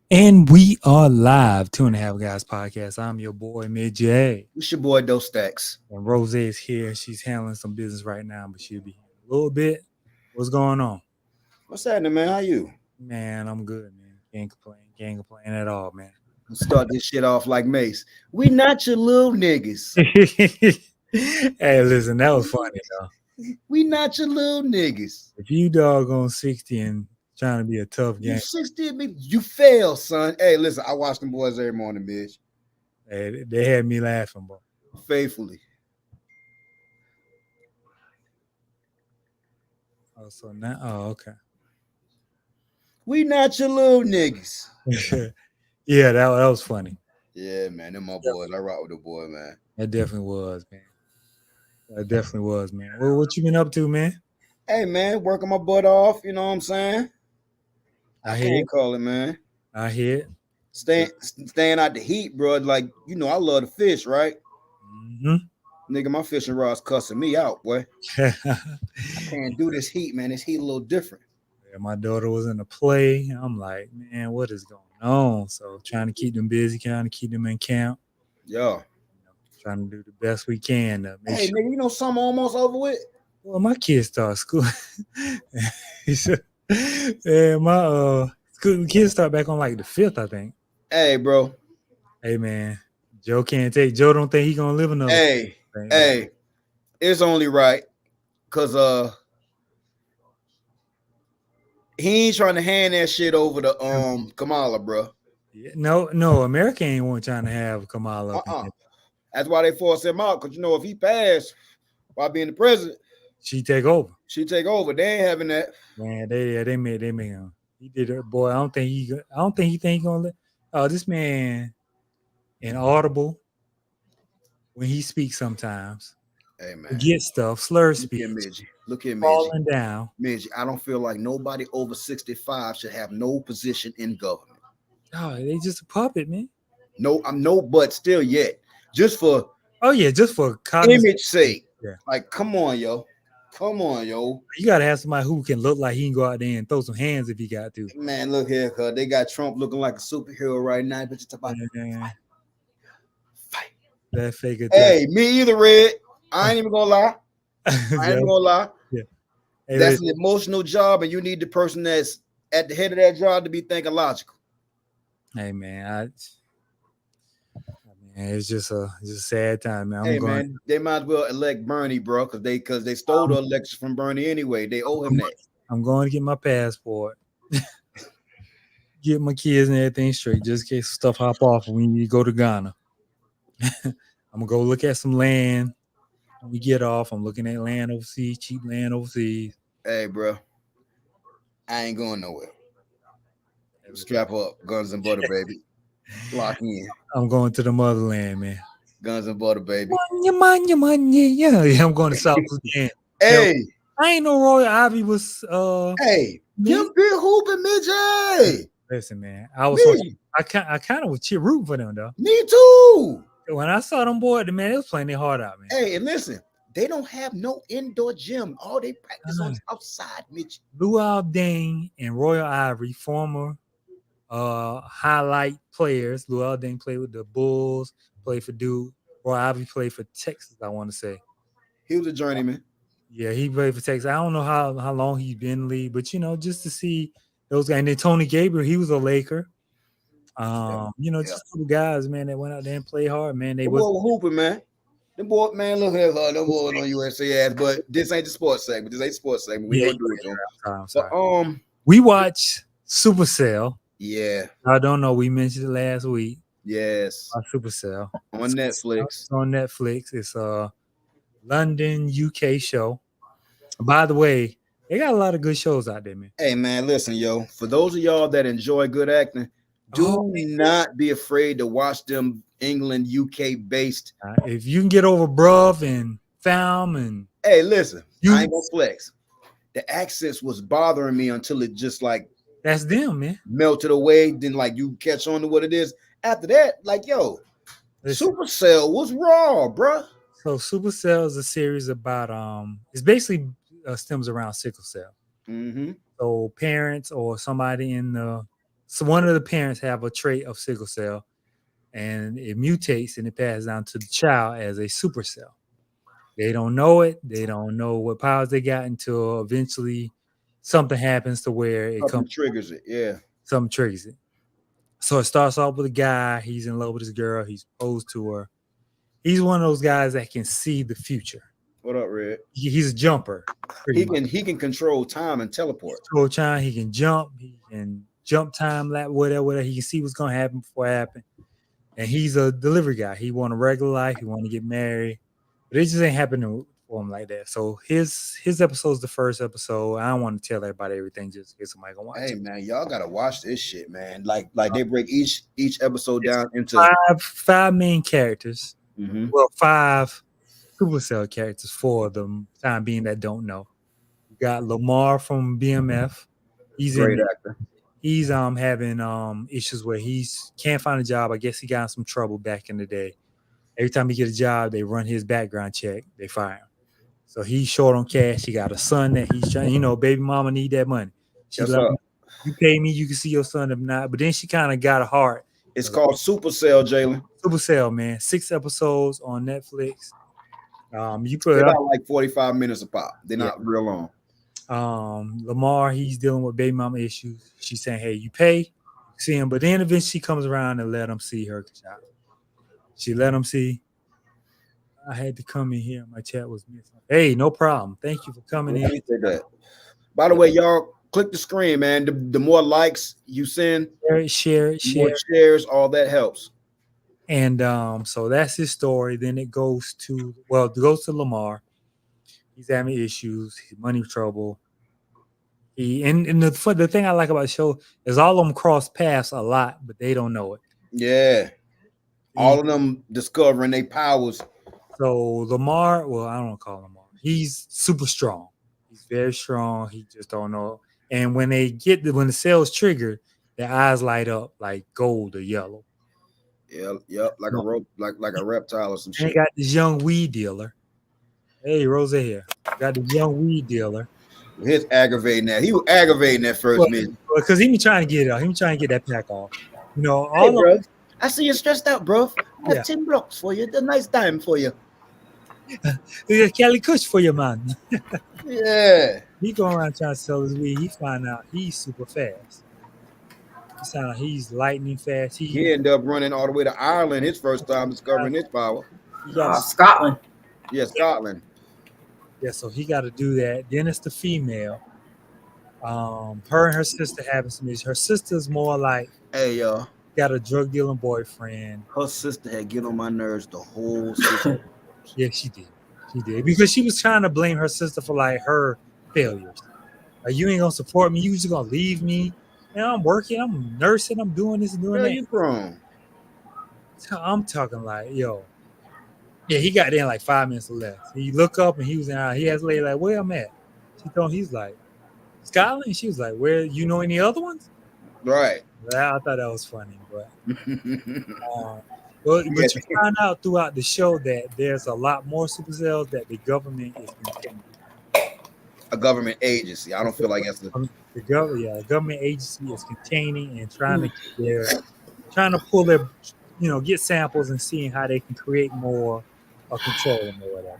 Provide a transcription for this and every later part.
And we are live, 2.5 Guys podcast. I'm your boy, Mid J. It's your boy, Dos Stacks. And Rose is here. She's handling some business right now, but she'll be here in a little bit. What's going on? What's happening, man? How you? Man, I'm good, man. Can't complain. Can't complain at all, man. Let's start this shit off like Mace. We not your little niggas. Hey, listen, that was funny, though. We not your little niggas. If you doggone 60 and trying to be a tough You game, 60, you fail, son. Hey, listen, I watch them boys every morning, bitch. hey, they had me laughing, bro. Faithfully. Oh, so now, okay. We not your little niggas. Yeah, that was funny. Yeah, man. Them my boys. I rock with the boy, man. That definitely was, man. That definitely was, man. Well, what you been up to, man? Hey, man, working my butt off. You know what I'm saying? I I hear it. can't call it, man. I hear it. Staying out the heat, bro. Like, I love to fish, right? Mm-hmm. Nigga, my fishing rod's cussing me out, boy. I can't do this heat, man. This heat a little different. Yeah, my daughter was in the play. I'm like, man, what is going on? So trying to keep them busy, trying to keep them in camp. Yeah. Trying to do the best we can to make Hey, sure. nigga, something almost over with? Well, my kids start school. He said, yeah, my kids start back on like the 5th, I think. Hey, bro. Hey, man, Joe can't take. Joe don't think he gonna live another. Hey, it's only right, cause he ain't trying to hand that shit over to Kamala, bro. Yeah, no, America ain't want trying to have Kamala up in there. That's why they forced him out, cause if he passed while being the president, She take over. she take over. They ain't having that. Man, they made him. He did it, boy. I don't think he think he gonna let. Oh, this man inaudible when he speaks sometimes. Hey, man. Forget stuff, slur Look speech, here, Midgie. Look here, Midgie. falling down. Midgie, I don't feel like nobody over 65 should have no position in government. Oh, they just a puppet, man. No, I'm no, but still yet. Just for Oh yeah, just for image sake. Yeah. Like, come on, yo. Come on, yo. You gotta have somebody who can look like he can go out there and throw some hands if he got to. Man, look here, cuz they got Trump looking like a superhero right now. But it's about fight. That fake attack. Hey, me either, Red. I ain't even gonna lie. I ain't even gonna lie. Yeah. Hey, that's an emotional job, and you need the person that's at the head of that job to be thinking logical. Hey, man, it's just a sad time, man. Man, they might as well elect Bernie, bro, because they stole the election from Bernie anyway. They owe him that. I'm going to get my passport, get my kids and everything straight, just in case stuff hop off when we go to Ghana. I'm gonna go look at some land when we get off. I'm looking at land overseas, cheap land overseas. Hey, bro, I ain't going nowhere. Strap up, guns and butter, baby. Lock in. I'm going to the motherland, man. Guns and butter, baby. Money. Yeah, I'm going to South Sudan. Hey, I ain't no Royal Ivy was. Hey, you big hooping, midget. Listen, man, I kind of was rooting for them though. Me too. When I saw them boys, man, they was playing their heart out, man. Hey, and listen, they don't have no indoor gym. All they practice on outside, Mitch. Luau Dane and Royal Ivory, former highlight players. Luau Dane played with the Bulls, played for Duke. Royal Ivory played for Texas, I want to say. He was a journeyman. Yeah, he played for Texas. I don't know how long he's been in the league, but just to see those guys. And then Tony Gabriel, he was a Laker. Just two guys, man, that went out there and played hard, man. They were hooping, man. Them boy, man, look at her. Them boys on USA ass, but this ain't the sports segment. This ain't sports segment. We gonna do it though. I'm sorry. But, we watch Supercell. Yeah. I don't know. We mentioned it last week. Yes. Supercell on Netflix. It's on Netflix. It's a London, UK show. By the way, they got a lot of good shows out there, man. Hey, man, listen, yo. For those of y'all that enjoy good acting, do not be afraid to watch them England, UK based. If you can get over Bruv and Found and hey, listen, I ain't gonna flex. The accents was bothering me until it just like that's them, man. Melted away. Then like you catch on to what it is. After that, like yo, Supercell was raw, bruh. So Supercell is a series about it's basically stems around sickle cell. Mm-hmm. So parents or somebody in the So one of the parents have a trait of sickle cell, and it mutates and it passes down to the child as a supercell. They don't know it. They don't know what powers they got until eventually something happens to where it Something comes. triggers it. Yeah. Something triggers it. So it starts off with a guy. He's in love with this girl. He's proposed to her. He's one of those guys that can see the future. What up, Red? He's a jumper. He can control time and teleport. He can jump. He can jump time, whatever. He can see what's gonna happen before it happens. And he's a delivery guy. He want a regular life. He want to get married, but it just ain't happening for him like that. So his episode is the first episode. I don't want to tell everybody everything just in case somebody gonna watch. Hey it. man, y'all gotta watch this shit, man. Like they break each episode down into five main characters. Mhm. Well, 5 supercell characters for the time being that don't know. You got Lamar from BMF. He's Great actor. He's having issues where he's can't find a job. I guess he got in some trouble back in the day. Every time he get a job, they run his background check. They fire him. So he's short on cash. He got a son that he's trying. Baby mama need that money. She Yes, like, you pay me, you can see your son. If not, but then she kind of got a heart. It's called Supercell, Jalen. Supercell, man. 6 episodes on Netflix. You put They're it up. about like 45 minutes a pop. They're not real long. Lamar, he's dealing with baby mama issues. She's saying, "Hey, you pay, see him," but then eventually she comes around and let him see her child. She let him see. I had to come in here. My chat was missing. Hey, no problem. Thank you for coming in. That. By the way, y'all click the screen, man. The more likes you send, share, more shares, all that helps. And so that's his story. Then it goes to Lamar. He's having issues, money trouble. The thing I like about the show is all of them cross paths a lot, but they don't know it. Yeah. All of them discovering their powers. So Lamar, well, I don't call him Lamar. He's super strong. He's very strong. He just don't know. And when when the cell's triggered, their eyes light up like gold or yellow. Yeah, like a reptile or some shit. They got this young weed dealer. Hey, Rosa here. Got the young weed dealer. He's aggravating that. He was aggravating that first minute. Because he been trying to get it out. He been trying to get that pack off. Hey, bro. I see you stressed out, bro. I have 10 blocks for you. It's a nice time for you. Kelly Kush for you, man. Yeah. He going around trying to sell his weed. He find out he's super fast. He's lightning fast. He ended up running all the way to Ireland his first time discovering his power. Scotland. Yeah, Scotland. Yeah, so he got to do that. Then it's the female. Her and her sister having some issues. Her sister's more like, hey, y'all. Got a drug dealing boyfriend. Her sister had get on my nerves the whole season. Yeah, she did. She did. Because she was trying to blame her sister for like her failures. Like, you ain't gonna support me, you just gonna leave me. I'm working, I'm nursing, I'm doing this and doing that. You grown. I'm talking like, yo. Yeah, he got there in like 5 minutes left. He look up and he was in. He asked the lady like, "Where I'm at?" She told him, he's like, "Scotland." She was like, "Where? You know any other ones?" Right. Well, I thought that was funny, but but you find out throughout the show that there's a lot more supercells that the government is containing. A government agency. I don't feel like that's the government agency is containing and trying to pull their, get samples and seeing how they can create more or control them or whatever.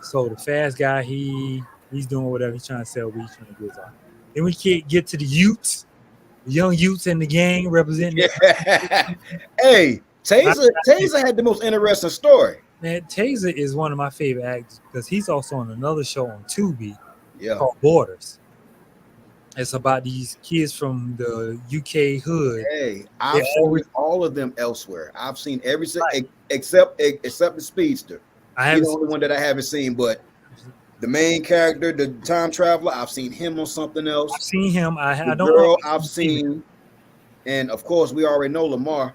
So the fast guy, he's doing whatever, he's trying to sell weed, trying to get his off. Then we get to the youths, the young youths in the gang representing. Yeah. Hey, Taser had the most interesting story. Man, Taser is one of my favorite actors because he's also on another show on Tubi called Borders. It's about these kids from the UK hood. Hey, I've seen all of them elsewhere. I've seen everything except the Speedster. He's the only one that I haven't seen, but the main character, the time traveler, I've seen him on something else. I've seen him. I don't know. I've seen, and of course, we already know Lamar.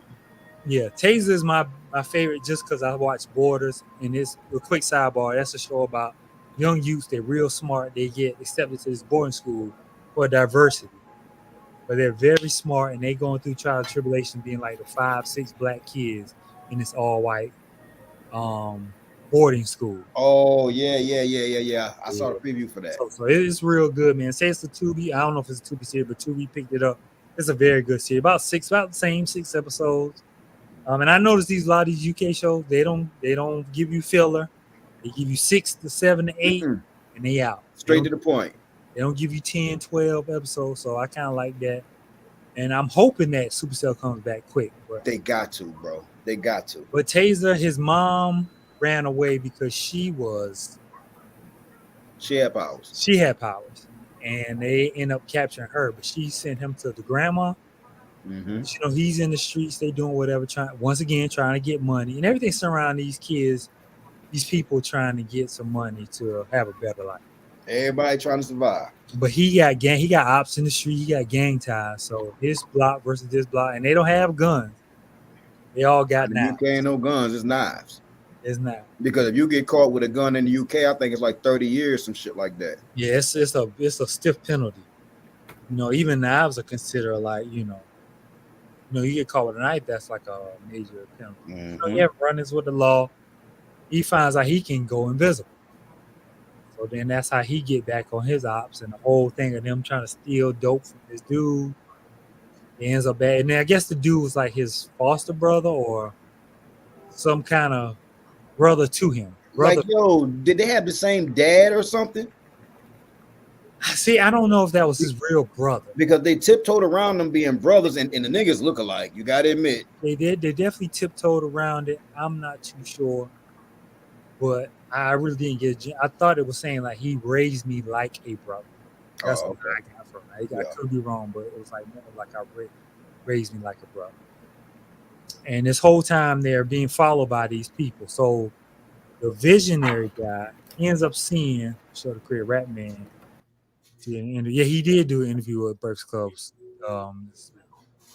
Yeah, Taser is my favorite just because I watched Borders, and it's a quick sidebar. That's a show about young youths. They're real smart. They get accepted to this boarding school for diversity, but they're very smart, and they going through trial and tribulation, being like the 5-6 black kids in this all white boarding school. Oh yeah. I saw the preview for that. So it's real good, man. Say it's a Tubi. I don't know if it's a Tubi series, but Tubi picked it up It's a very good series. About the same 6 episodes. And I noticed a lot of these UK shows, they don't give you filler. They give you 6 to 7 to 8, and they out. Straight to the point. They don't give you 10, 12 episodes, so I kind of like that. And I'm hoping that Supercell comes back quick. But they got to, bro. They got to. But Taser, his mom ran away because she had powers. She had powers. And they end up capturing her. But she sent him to the grandma. Mm-hmm. He's in the streets. They doing whatever, trying to get money. And everything surrounding these kids, these people trying to get some money to have a better life. Everybody trying to survive. But he got ops in the street. He got gang ties. So his block versus this block, and they don't have guns. They all got knives. UK ain't no guns. It's knives. It's not. Because if you get caught with a gun in the UK, I think it's like 30 years, some shit like that. Yeah, it's a stiff penalty. Even knives are considered like you get caught with a knife, that's like a major penalty. Mm-hmm. You have run-ins with the law. He finds out he can go invisible. So then that's how he get back on his ops, and the whole thing of them trying to steal dope from this dude. It ends up bad. And then I guess the dude was like his foster brother or some kind of brother to him. Like, yo, did they have the same dad or something? See, I don't know if that was his real brother. Because they tiptoed around them being brothers, and the niggas look alike. You got to admit. They did. They definitely tiptoed around it. I'm not too sure. But I really didn't get it. I thought it was saying like he raised me like a brother. That's what I got from it. I could be wrong, but it was like more like I raised me like a brother. And this whole time they're being followed by these people. So the visionary guy ends up seeing Show the Career Rap Man. Yeah, he did do an interview with Breakfast Clubs.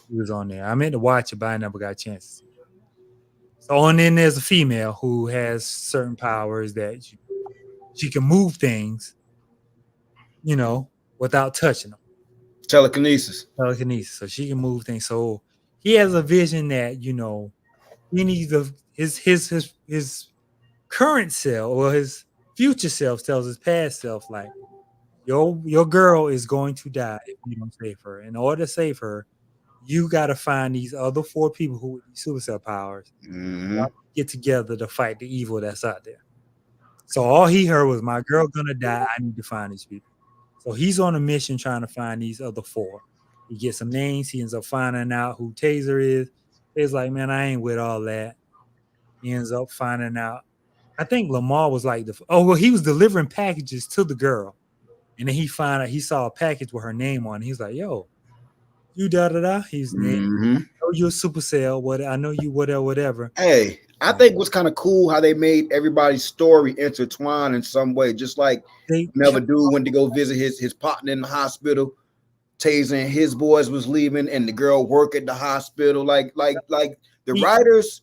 He was on there. I meant to watch it, but I never got a chance to see it. So, and then there's a female who has certain powers that she can move things, without touching them. Telekinesis. So she can move things. So he has a vision that, he needs his current self or his future self tells his past self, like, your girl is going to die if you don't save her. In order to save her, you got to find these other 4 people who with supercell powers get together to fight the evil that's out there. So all he heard was, my girl gonna die. I need to find these people. So he's on a mission trying to find these other 4. He gets some names. He ends up finding out who Taser is. He's like, man, I ain't with all that. He ends up finding out. I think Lamar was like he was delivering packages to the girl. And then he found out he saw a package with her name on it. He's like, yo, you da-da-da. He's named. I know you're a supercell. I know you whatever. Hey, I think what's kind of cool how they made everybody's story intertwined in some way. Just like Melvin Dude went to go visit his partner in the hospital. Taser and his boys was leaving, and the girl work at the hospital. Like the writers,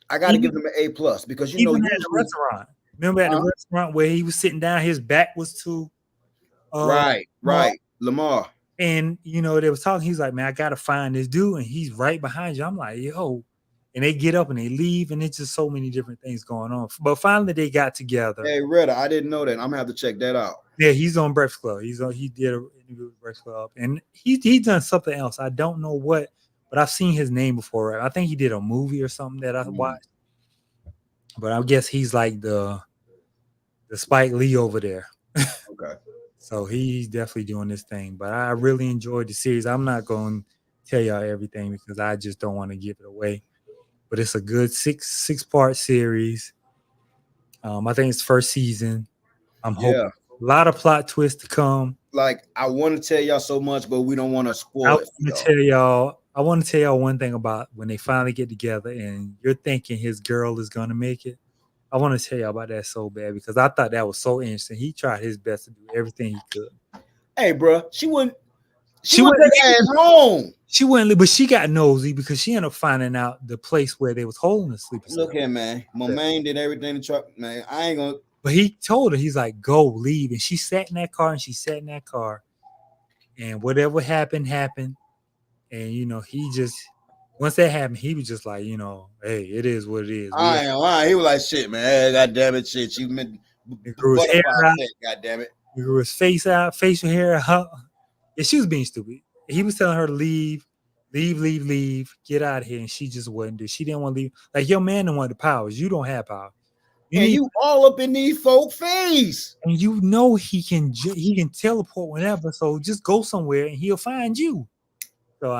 I got to give them an A+ because even at the restaurant. Remember at the restaurant where he was sitting down, his back was to right, Lamar. And they was talking. He's like, man, I gotta find this dude, and he's right behind you. I'm like, yo. And they get up and they leave, and it's just so many different things going on. But finally, they got together. Hey, Retta, I didn't know that. I'm gonna have to check that out. Yeah, he's on Breakfast Club. He did an interview with Breakfast Club, and he done something else. I don't know what, but I've seen his name before. I think he did a movie or something that I watched. But I guess he's like the Spike Lee over there. Okay. So he's definitely doing this thing. But I really enjoyed the series. I'm not going to tell y'all everything because I just don't want to give it away. But it's a good six-part series. I think it's first season. I'm hoping a lot of plot twists to come. Like, I want to tell y'all so much, but we don't want to spoil it. I want to tell y'all one thing about when they finally get together and you're thinking his girl is going to make it. I want to tell y'all about that so bad because I thought that was so interesting. He tried his best to do everything he could. Hey, bro, she wouldn't take ass home. She wouldn't, but she got nosy because she ended up finding out the place where they was holding the sleeper cell. Look here, man. My man did everything to try, man. I ain't gonna. But he told her, he's like, go, leave. And she sat in that car, and whatever happened. And, he just, once that happened, he was just like, hey, it is what it is. I ain't lying. He was like, shit, man. God damn it, shit. You meant. He grew his hair out. God damn it. He grew his face out, facial hair out. Yeah, she was being stupid. He was telling her to leave, get out of here, and she just wouldn't do. She didn't want to leave. Like, your man don't want the powers. You don't have power. You all up in these folk face, and he can teleport whenever. So just go somewhere and he'll find you. So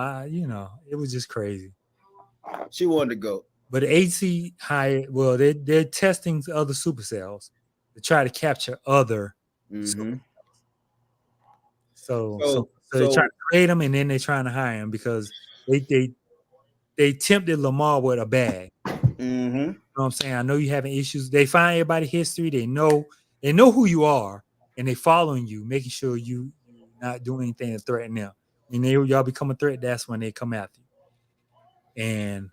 it was just crazy. She wanted to go, but the HC hired. Well, they're testing other supercells to try to capture other. Mm-hmm. So they're trying to create them, and then they're trying to hire him because they tempted Lamar with a bag. Mm-hmm. You know what I'm saying? I know you having issues. They find everybody's history. They know who you are, and they following you, making sure you not doing anything to threaten them. And y'all become a threat. That's when they come after you. And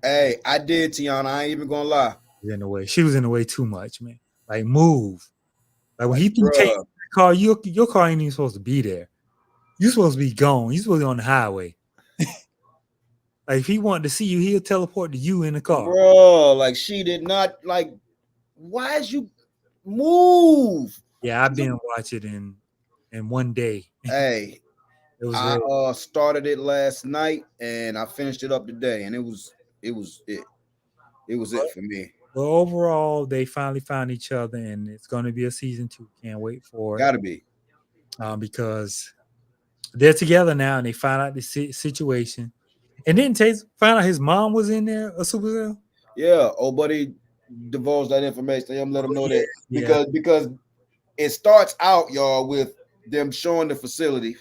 hey, I did, Tiana. I ain't even gonna lie. In the way, she was in the way too much, man. Like, move. Like, when he take the car, your car ain't even supposed to be there. You're supposed to be gone. You're supposed to be on the highway. Like, if he wanted to see you, he'll teleport to you in the car. Bro, like, she did not, like, why is you move? Yeah, I've been watching in one day. Hey, I started it last night and I finished it up today, and it was it for me. Well, overall, they finally found each other, and it's going to be a season 2. Can't wait for it. Gotta be. Because they're together now, and they find out the situation. And then find out his mom was in there, a supercell. Yeah, old buddy divulged that information. I'm let him know that because it starts out, y'all, with them showing the facility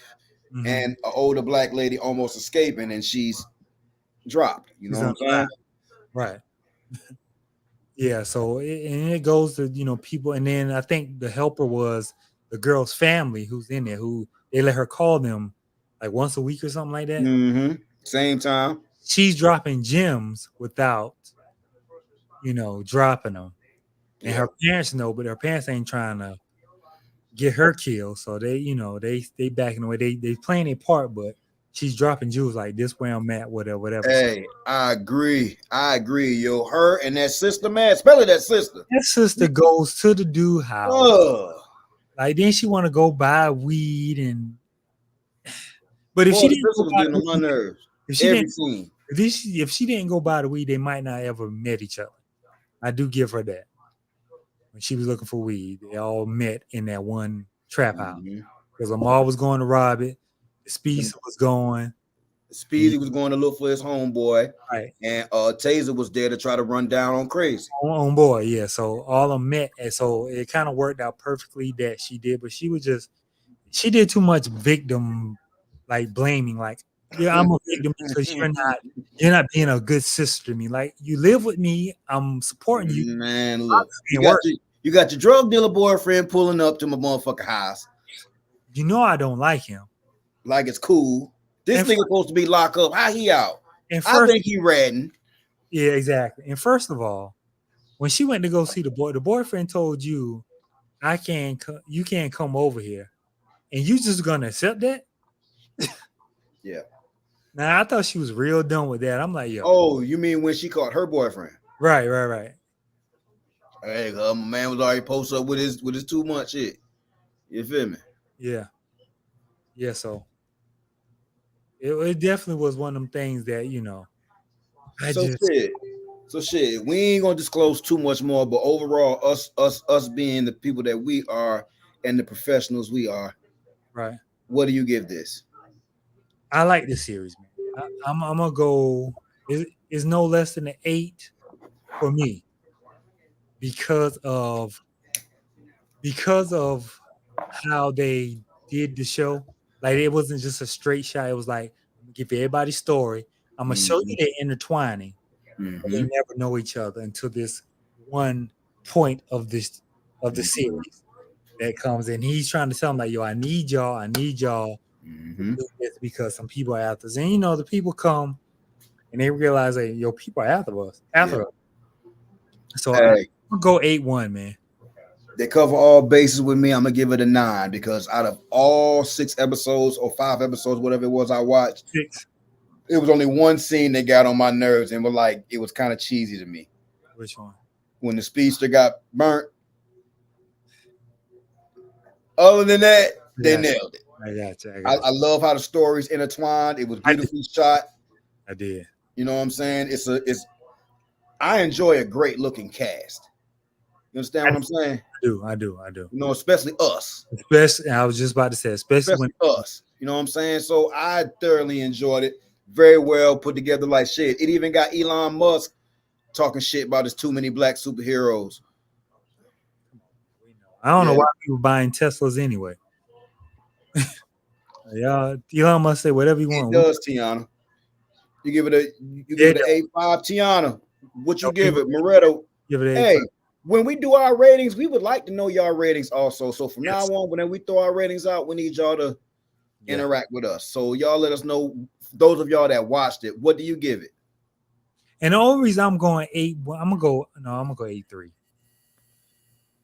and an older black lady almost escaping, and she's dropped. You know what I'm saying? Right. Yeah. So it goes to people, and then I think the helper was the girl's family who's in there, who they let her call them like once a week or something like that. Mm-hmm. Same time. She's dropping gems without, dropping them. And her parents know, but her parents ain't trying to get her killed. So they backing away. They playing a part, but she's dropping jewels like this where I'm at, whatever. Hey, I agree. Yo, her and that sister, man. Spell it, that sister. That sister goes to the dude house. Like, then she want to go buy weed but if she didn't go buy on my nerves. If she didn't go buy the weed, they might not ever met each other. I do give her that. When she was looking for weed, they all met in that one trap house. Because Lamar was going to rob it. Speedy was going. Speedy was going to look for his homeboy. Right. And Taser was there to try to run down on Crazy. On boy, yeah. So all of them met. And so it kind of worked out perfectly that she did. But she did too much victim, like, blaming. Like, yeah, I'm a victim because you're not being a good sister to me. Like, you live with me, I'm supporting you. Man, look, you got your drug dealer boyfriend pulling up to my motherfucking house. I don't like him. Like, it's cool. This nigga supposed to be locked up. How he out? And I think he ratting. Yeah, exactly. And first of all, when she went to go see the boyfriend told you, you can't come over here, and you just gonna accept that? Yeah. Now, I thought she was real done with that. I'm like, yo. Oh, you mean when she caught her boyfriend? Right. Hey, my man was already posted up with his 2 month shit. You feel me? Yeah. Yeah. So it definitely was one of them things that So shit. We ain't gonna disclose too much more, but overall, us being the people that we are and the professionals we are. Right. What do you give this? I like this series, man. I'm gonna go. It's no less than an 8 for me because of how they did the show. Like, it wasn't just a straight shot. It was like, I'm gonna give everybody's story. I'm gonna show you they're intertwining. They never know each other until this one point of the series that comes in. He's trying to tell them, like, yo, I need y'all. Because some people are after us. And the people come and they realize that people are after us. So I'm gonna go 8-1, man. They cover all bases with me. I'm gonna give it a 9 because out of all 6 episodes or 5 episodes, whatever it was I watched, 6. It was only one scene that got on my nerves and it was kind of cheesy to me. Which one? When the speedster got burnt. Other than that, they nailed it. I got you. I love how the stories intertwined. It was beautifully shot. I did. You know what I'm saying? I enjoy a great looking cast. You understand what I'm saying? I do. You know, especially us. Especially, I was just about to say, especially when us. You know what I'm saying? So I thoroughly enjoyed it. Very well put together, like shit. It even got Elon Musk talking shit about his too many black superheroes. I don't know why people buying Teslas anyway. Yeah, Elon Musk say whatever you want. It does, Tiana. You give it a A5, Tiana. What you give it, Moretto? Give it hey, when we do our ratings, we would like to know y'all ratings also. So from now on, whenever we throw our ratings out, we need y'all to interact with us. So y'all let us know, those of y'all that watched it, what do you give it? And the only reason I'm going 8, I'm gonna go 8.3.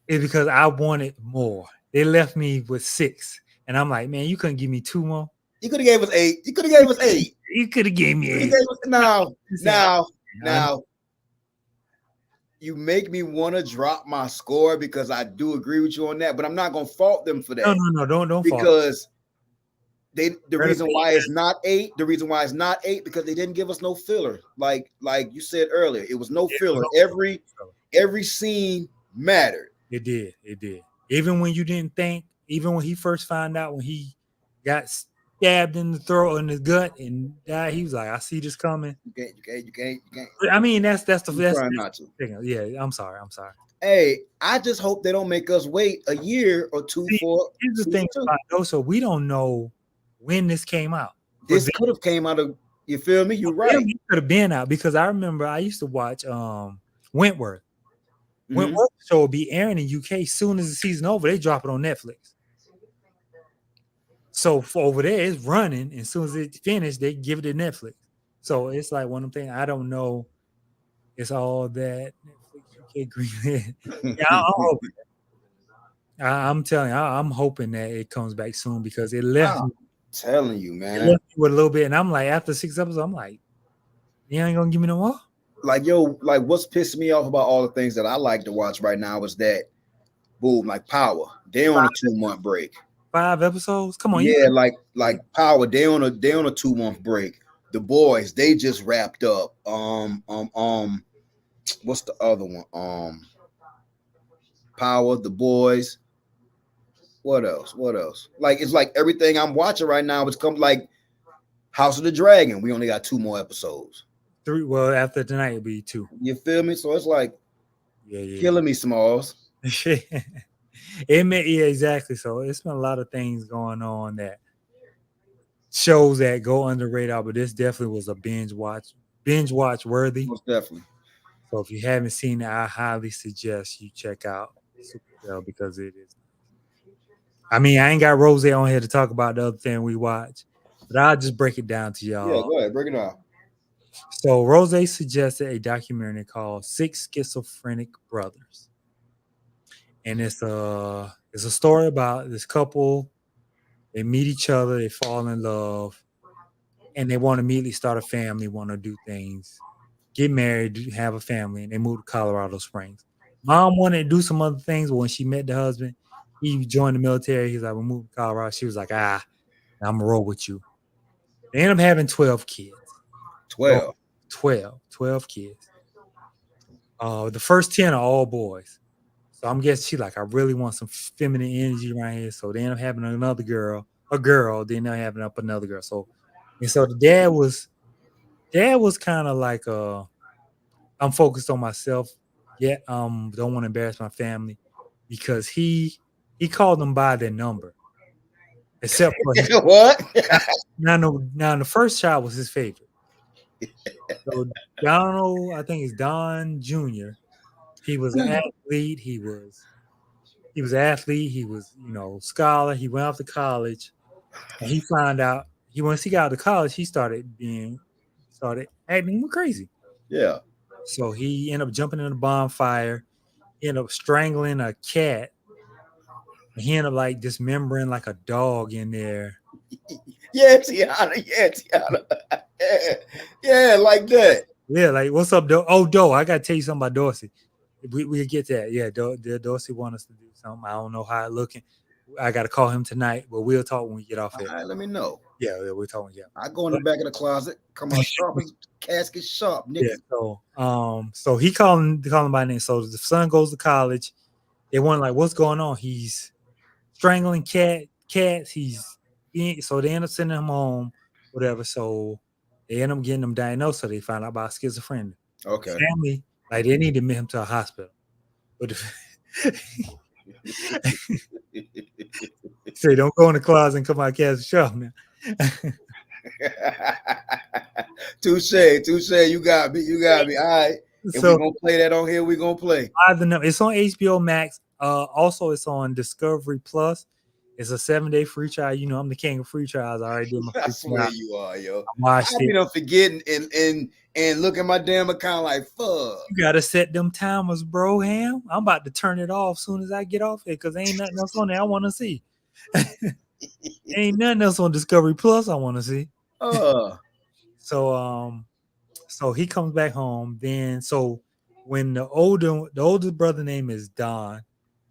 Is because I wanted more. They left me with 6. And I'm like, man, you couldn't give me 2 more. You could have gave us 8. You could have gave us 8. You could have gave me 8. Now, you make me want to drop my score because I do agree with you on that, but I'm not gonna fault them for that. No, don't because the reason why it's not 8, because they didn't give us no filler. Like you said earlier, it was no filler. Every scene mattered. It did. Even when you didn't think, even when he first found out when he got stabbed in the throat and the gut and died, he was like, I see this coming. You can't. I mean, that's the trying not to. Yeah, I'm sorry. Hey, I just hope they don't make us wait a year or two for. Here's the thing about also, we don't know when this came out. This could have came out of, you feel me? You're right. It could have been out because I remember I used to watch Wentworth. Mm-hmm. Wentworth show would be airing in UK. As soon as the season over, they drop it on Netflix. So for over there, it's running. And as soon as it's finished, they give it to Netflix. So it's like one of them things. I don't know. It's all that Netflix UK green. Yeah, I'm telling you, I'm hoping that it comes back soon because it left me. Telling you, man. It left me with a little bit. And I'm like, after 6 episodes, I'm like, you ain't gonna give me no more? Like, what's pissing me off about all the things that I like to watch right now is that, boom, like Power. They on a 2-month break. 5 episodes? Come on. Yeah, like Power, they on a 2-month break. The Boys, they just wrapped up. What's the other one? Power, The Boys. What else? Like, it's like everything I'm watching right now is come like House of the Dragon. We only got 2 more episodes. 3. Well, after tonight it'll be 2. You feel me? So it's like, killing me, Smalls. Exactly. So it's been a lot of things going on that shows that go under the radar, but this definitely was a binge watch worthy. Most definitely. So if you haven't seen it, I highly suggest you check out Supergirl because it is. I mean, I ain't got Rose on here to talk about the other thing we watch, but I'll just break it down to y'all. Yeah, go ahead, break it down. So Rose suggested a documentary called 6 Schizophrenic Brothers. And it's a story about this couple. They meet each other, they fall in love, and they want to immediately start a family, want to do things, get married, have a family, and they move to Colorado Springs. Mom wanted to do some other things, but when she met the husband, he joined the military. He's like, we'll move to Colorado. She was like, I'm going to roll with you. They end up having 12 kids. 12 kids. The first 10 are all boys. So I'm guessing she like, I really want some feminine energy right here. So they end up having another girl, then they're having up another girl. So the dad was kind of like, I'm focused on myself. Yeah, don't want to embarrass my family because he called them by their number. Except for what? Now the first child was his favorite. So Donald, I think it's Don Jr. He was an athlete. He was athlete. He was, scholar. He went off to college, and he found out once he got out of college, he started acting crazy. Yeah. So he ended up jumping in a bonfire. He ended up strangling a cat. And he ended up like dismembering like a dog in there. Yeah, Tiana. Yeah, like that. Yeah, like what's up, Doe? Oh, Doe, I gotta tell you something about Dorsey. We get that. Yeah, Dorsey want us to do something. I don't know how it looking. I got to call him tonight, but we'll talk when we get off All here. right, let me know. Yeah, we're talking. Yeah, I go in the back of the closet, come out sharp as casket sharp, nigga. Yeah, so he calling by name. So the son goes to college. They want like, what's going on? He's strangling cats. So they end up sending him home, whatever. So they end up getting him diagnosed. So they find out about schizophrenia. Okay. Family, like they need to admit him to a hospital. But say don't go in the closet and come out casket sharp, man. Touche. You got me. All right. If we're gonna play that on here, we're gonna play. It's on HBO Max. Also, it's on Discovery Plus. It's a 7-day free trial. You know, I'm the king of free trials. I already did my free I swear you are, yo. I be forgetting and look at my damn account like fuck. You gotta set them timers, bro. Ham. I'm about to turn it off as soon as I get off it because ain't nothing else on there I want to see. Ain't nothing else on Discovery Plus I want to see. So he comes back home. Then when the older brother name is Don,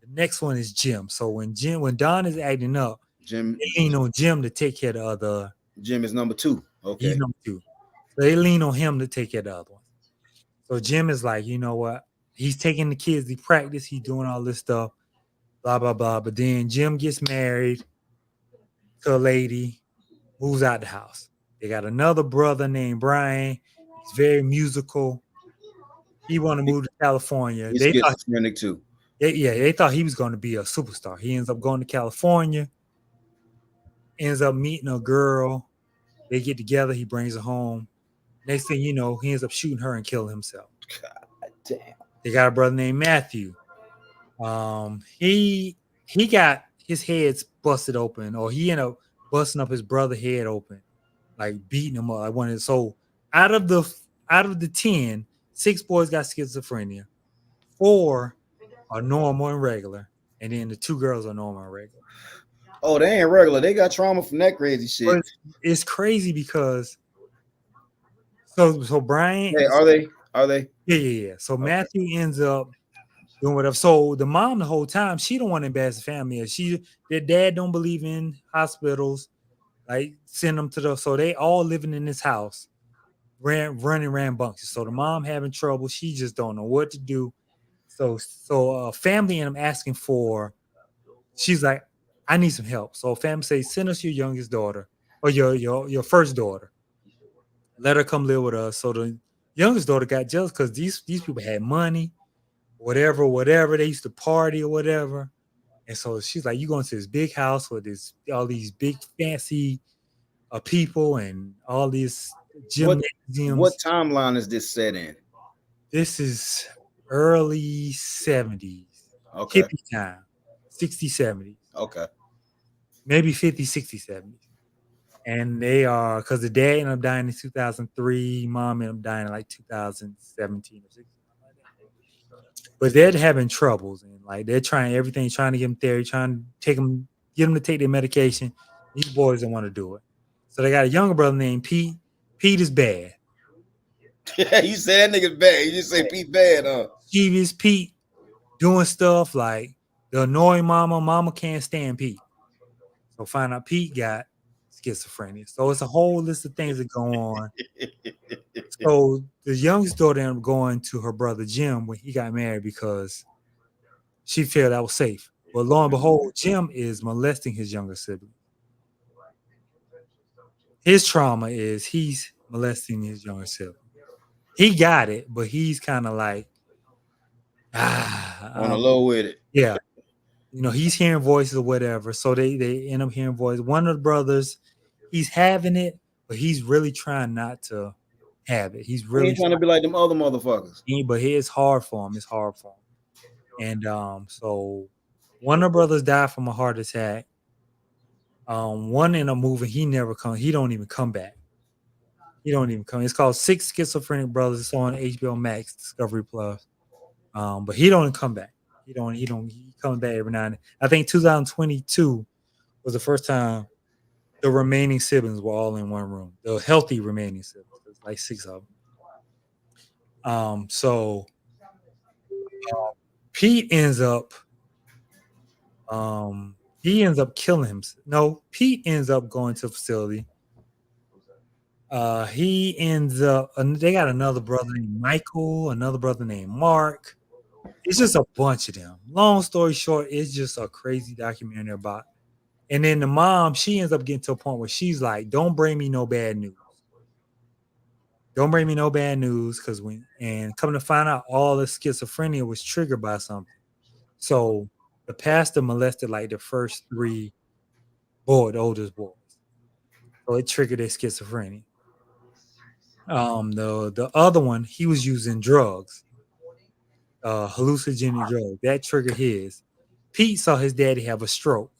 the next one is Jim. So when Don is acting up, they lean on Jim to take care of the other. Jim is number 2. Okay. He's number 2. So they lean on him to take care of the other one. So Jim is like, you know what? He's taking the kids to practice. He's doing all this stuff, blah, blah, blah. But then Jim gets married to a lady, moves out the house. They got another brother named Brian. He's very musical. He want to move to California. He's schizophrenic too. They thought he was going to be a superstar. He ends up going to California, ends up meeting a girl. They get together. He brings her home. Next thing you know, he ends up shooting her and killing himself. God damn. They got a brother named Matthew. He got his head busted open, or he ended up busting up his brother's head open, like beating him up. So out of the 10, 6 boys got schizophrenia, 4 are normal and regular, and then the 2 girls are normal and regular. Oh, they ain't regular. They got trauma from that crazy shit. But it's crazy because so Brian. Hey, are they? Yeah. So okay. Matthew ends up doing whatever. So the mom the whole time, she don't want to embarrass the family. Their dad don't believe in hospitals. Like send them to so they all living in this house, running rambunctious. So the mom having trouble. She just don't know what to do. So family and I'm asking for. She's like, I need some help. So family say, send us your youngest daughter or your first daughter. Let her come live with us. So the youngest daughter got jealous because these people had money, whatever. They used to party or whatever. And so she's like, you going to this big house with all these big fancy people and all these gymnasiums. What timeline is this set in? This is early 70s. Okay. Hippie time. 60s, 70s. Okay. Maybe 50s, 60s, 70s. And they are, because the dad ended up dying in 2003, mom ended up dying in like 2017 or 16. But they're having troubles and like they're trying everything, trying to give them therapy, trying to get them to take their medication. These boys don't want to do it. So they got a younger brother named Pete. Pete is bad. Yeah, you say that nigga's bad. You just say Pete bad, huh? Mischievous Pete doing stuff like the annoying mama. Mama can't stand Pete. So find out Pete got schizophrenia. So it's a whole list of things that go on. So the youngest daughter ended up going to her brother Jim when he got married because she felt that was safe. But lo and behold, Jim is molesting his younger sibling. His trauma is he's molesting his younger sibling. He got it, but he's kind of like on the low with it. Yeah. You know, he's hearing voices or whatever. So they end up hearing voices. One of the brothers, he's having it, but he's really trying not to have it. He's really trying to be like them other motherfuckers. But it's hard for him. It's hard for him. And so one of the brothers died from a heart attack. One in a movie, he never comes. He don't even come back. He don't even come. It's called 6 Schizophrenic Brothers. It's on HBO Max, Discovery Plus. But he don't come back. He comes back every now and then. I think 2022 was the first time the remaining siblings were all in one room. The healthy remaining siblings. There's like 6 of them. So Pete ends up He ends up killing him. No, Pete ends up going to the facility. He ends up. They got another brother named Michael, another brother named Mark. It's just a bunch of them. Long story short, it's just a crazy documentary about. And then the mom, she ends up getting to a point where she's like, "Don't bring me no bad news. Don't bring me no bad news," because coming to find out, all the schizophrenia was triggered by something. So the pastor molested like the first three the oldest boys. So it triggered their schizophrenia. The other one, he was using drugs, hallucinogenic drugs. That triggered his. Pete saw his daddy have a stroke.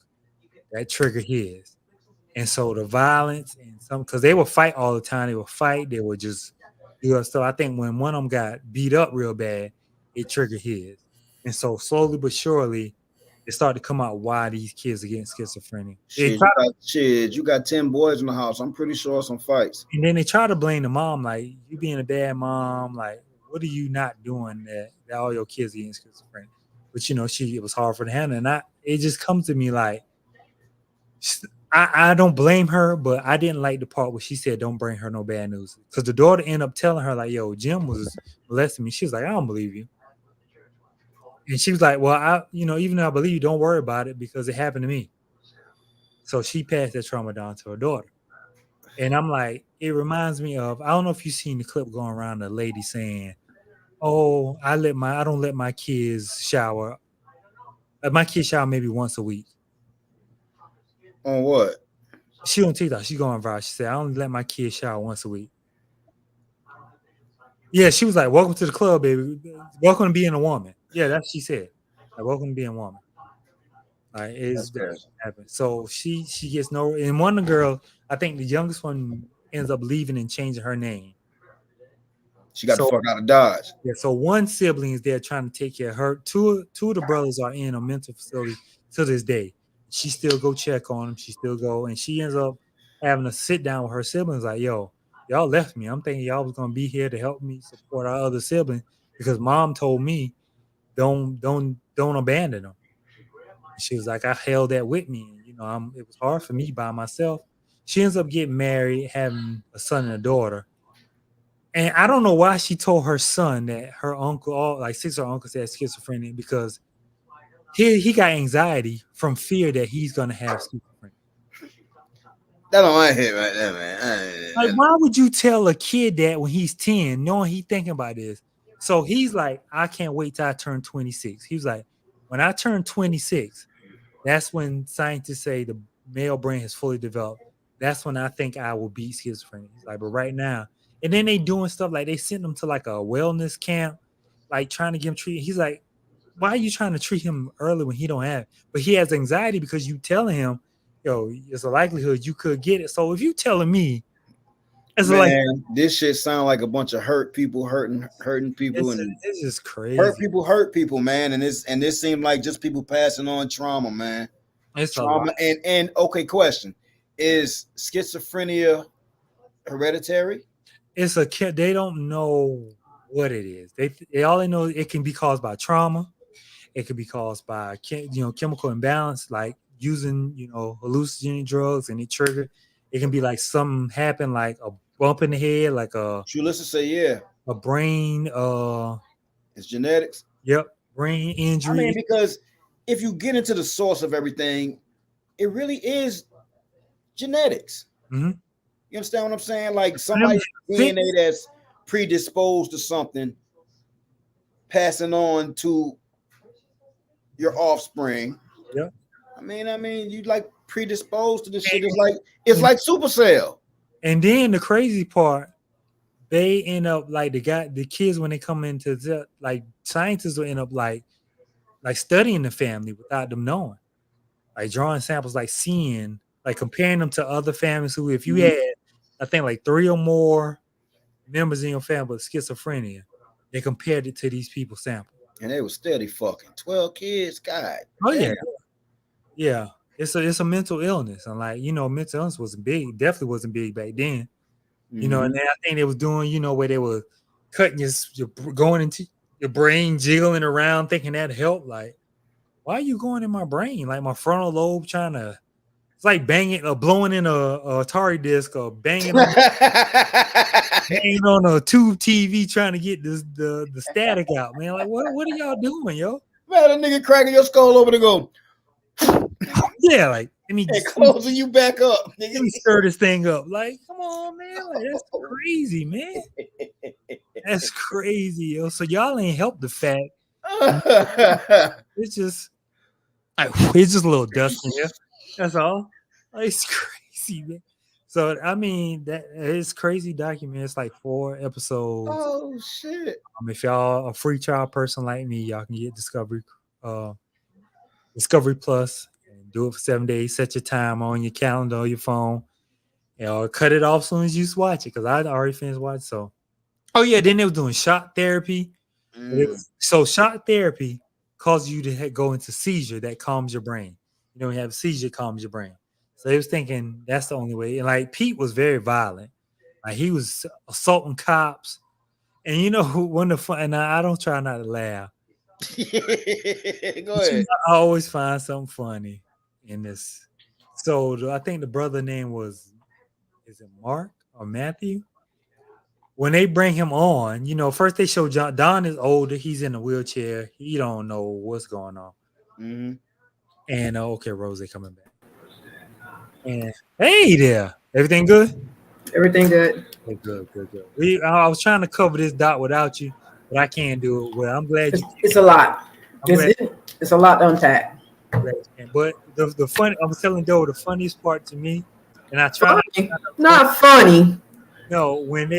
That triggered his. And so the violence and because they would fight all the time. They would fight. They would just do stuff. I think when one of them got beat up real bad, it triggered his. And so slowly but surely, it started to come out why these kids are getting schizophrenia. You got 10 boys in the house. I'm pretty sure some fights. And then they try to blame the mom, like, you being a bad mom, like, what are you not doing that all your kids are getting schizophrenia? But it was hard for the handle. And it just comes to me like, I don't blame her, but I didn't like the part where she said, "Don't bring her no bad news." Because the daughter ended up telling her, like, "Yo, Jim was molesting me." She was like, "I don't believe you." And she was like, "Well, even though I believe you, don't worry about it because it happened to me." So she passed that trauma down to her daughter. And I'm like, it reminds me of, I don't know if you've seen the clip going around, the lady saying, "Oh, I don't let my kids shower. My kids shower maybe once a week." On what? She on TikTok. She going viral. She said, "I only let my kids shower once a week." Yeah, she was like, "Welcome to the club, baby. Welcome to being a woman." Yeah, that's what she said. Like, welcome to being a woman. Like, that happened. So she gets no. And one of the girls, I think the youngest one, ends up leaving and changing her name. She got the fuck out of Dodge. Yeah. So one sibling is there trying to take care of her. Two of the brothers are in a mental facility to this day. She still go check on them. She still go, and she ends up having to sit down with her siblings. Like, "Yo, y'all left me. I'm thinking y'all was gonna be here to help me support our other sibling because mom told me don't abandon them." She was like, "I held that with me. It was hard for me by myself." She ends up getting married, having a son and a daughter. And I don't know why she told her son that her uncle, like 6 of her uncles had schizophrenia, because he got anxiety from fear that he's gonna have schizophrenia. That don't want hit right there, man. Like, why would you tell a kid that when he's 10, knowing he's thinking about this? So he's like, "I can't wait till I turn 26." He was like, "When I turn 26, that's when scientists say the male brain has fully developed. That's when I think I will beat schizophrenia." He's like, "But right now," and then they doing stuff like they sent him to like a wellness camp, like trying to get him treated. He's like, "Why are you trying to treat him early when he don't have it?" But he has anxiety because you telling him, "Yo, there's a likelihood you could get it." So if you telling me, this shit sound like a bunch of hurt people hurting people, it's just crazy. Hurt people, man, and this seemed like just people passing on trauma, man. It's trauma. And okay, question: is schizophrenia hereditary? It's they don't know what it is. They all know it can be caused by trauma. It could be caused by chemical imbalance, like using hallucinogenic drugs, and it triggered. It can be like something happened, like a bump in the head, like a brain. It's genetics. Yep, brain injury. I mean, because if you get into the source of everything, it really is genetics. Mm-hmm. You understand what I'm saying? Like somebody's DNA that's predisposed to something passing on to your offspring. Yeah. I mean, you like predisposed to this shit. It's like Supercell. And then the crazy part, they end up like the kids when they come into scientists will end up like studying the family without them knowing, like drawing samples, like seeing, like comparing them to other families who, if you had, I think like 3 or more members in your family with schizophrenia, they compared it to these people's samples. And they were steady fucking 12 kids. God. Oh damn. Yeah. It's a mental illness. And mental illness definitely wasn't big back then. And then I think they was doing, where they were cutting your going into your brain, jiggling around, thinking that helped. Like, why are you going in my brain? Like my frontal lobe trying to, it's like banging or blowing in a Atari disc or banging on a tube TV trying to get the static out, man. Like what are y'all doing, yo? Man, a nigga cracking your skull open to go. Yeah, like let me closing you back up. Nigga. Let me stir this thing up. Like, come on, man. Like that's crazy, man. That's crazy, yo. So y'all ain't helped the fact. It's just a little dust in here. That's all. Like, it's crazy, man. So I mean, that it's crazy document. It's like 4 episodes. Oh shit! If y'all a free trial person like me, y'all can get Discovery Plus and do it for 7 days. Set your time on your calendar or your phone. Cut it off as soon as you watch it because I already finished watching. So, oh yeah, then they were doing shock therapy. So shock therapy causes you to go into seizure that calms your brain. You have a seizure, calms your brain. So they was thinking that's the only way. And like Pete was very violent. Like he was assaulting cops. And you know one of the fun, and I don't try not to laugh. Go ahead. I always find something funny in this. So I think the brother name is it Mark or Matthew? When they bring him on, first they show John. Don is older. He's in a wheelchair. He don't know what's going on. Mm-hmm. And okay, Rosie coming back. And hey there, everything good? Everything good. Oh, good. I was trying to cover this dot without you, but I can't do it. Well, I'm glad it's a lot. It's a lot to unpack. But the funny, I was telling Doe the funniest part to me, and I tried. Not funny. No, when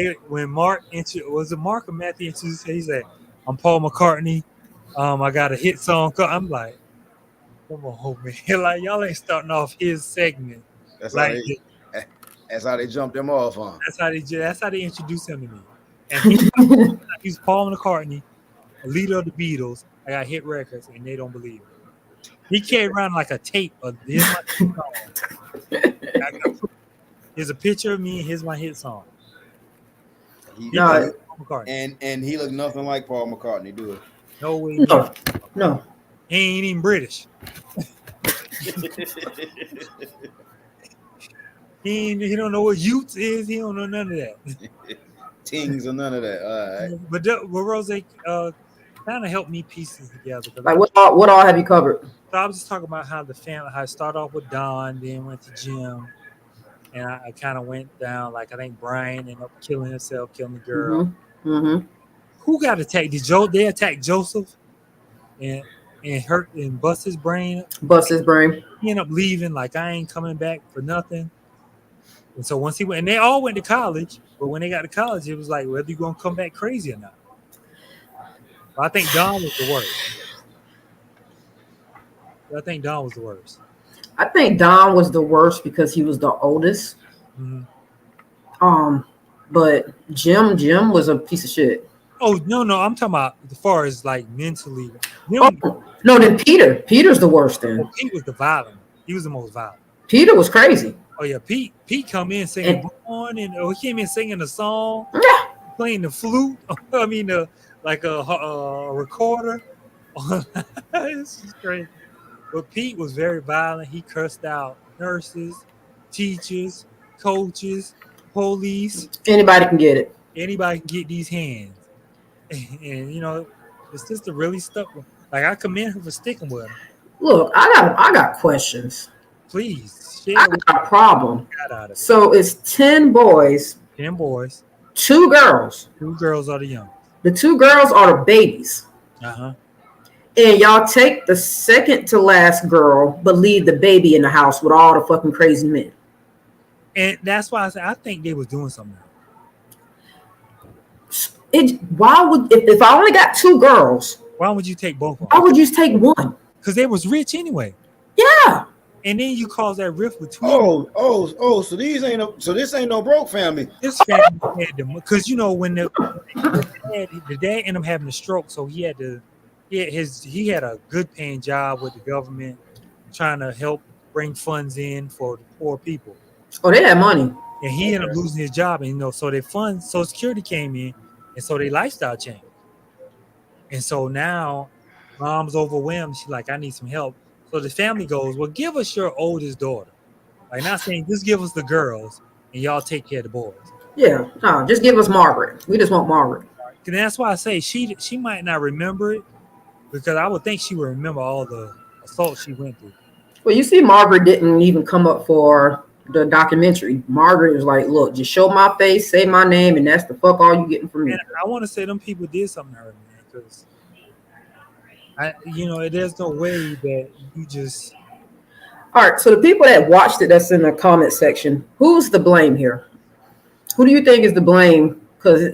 Mark was it Mark or Matthew introduced, he said, "I'm Paul McCartney. I got a hit song." I'm like, come on, man! Like y'all ain't starting off his segment. That's how they jumped him off on. That's how they introduced him to me. And he's Paul McCartney, a leader of the Beatles. I got hit records, and they don't believe it. He carried around like a tape of his song. Here's a picture of me, and here's my hit song. And he looked nothing like Paul McCartney, do it? No way. No. He ain't even British. He don't know what Utes is. He don't know none of that. Tings or none of that. All right. But Rose kind of helped me piece this together. Like what all have you covered? So I was just talking about how the family, how I started off with Don, then went to Jim, and I kind of went down. Like I think Brian ended up killing himself, killing the girl. Mm-hmm. Who got attacked? They attack Joseph and hurt and bust his brain. He ended up leaving. Like I ain't coming back for nothing. And so once he went, and they all went to college, but when they got to college, it was like whether you're gonna come back crazy or not. But I think Don was the worst. I think Don because he was the oldest. Mm-hmm. But Jim was a piece of shit. Oh no, I'm talking about as far as like mentally. Then Peter's the worst. Then Pete was the violent. He was the most violent. Peter was crazy. Oh yeah, Pete come in singing he came in singing a song, playing the flute. I mean, like a recorder. This is crazy. But Pete was very violent. He cursed out nurses, teachers, coaches, police. Anybody can get it. Anybody can get these hands. And it's just really stuck with. Like I commend her for sticking with him. Look, I got questions. Please. I got a problem. So it's 10 boys. 10 boys. 2 girls. 2 girls are the young. The 2 girls are the babies. Uh-huh. And y'all take the second to last girl, but leave the baby in the house with all the fucking crazy men. And that's why I said I think they was doing something. If I only got 2 girls, why would you take both of them? Why would you just take one? Because they was rich anyway. Yeah. And then you cause that rift between. So this ain't no broke family. This family had them because when the dad ended up having a stroke, so he had a good paying job with the government, trying to help bring funds in for the poor people. Oh, they had money. And he ended up losing his job, and so their funds, Social Security came in, and so their lifestyle changed. And so now mom's overwhelmed. She's like, I need some help. So the family goes, well, give us your oldest daughter. Like, not saying just give us the girls and y'all take care of the boys. Yeah, no, just give us Margaret. We just want Margaret. And that's why I say she might not remember it, because I would think she would remember all the assault she went through. Well, you see, Margaret didn't even come up for the documentary. Margaret was like, look, just show my face, say my name, and that's the fuck all you getting from me. And I want to say them people did something to her, man, because there's no way that you just. All right, so the people that watched it, that's in the comment section, who's the blame here? Who do you think is the blame? Because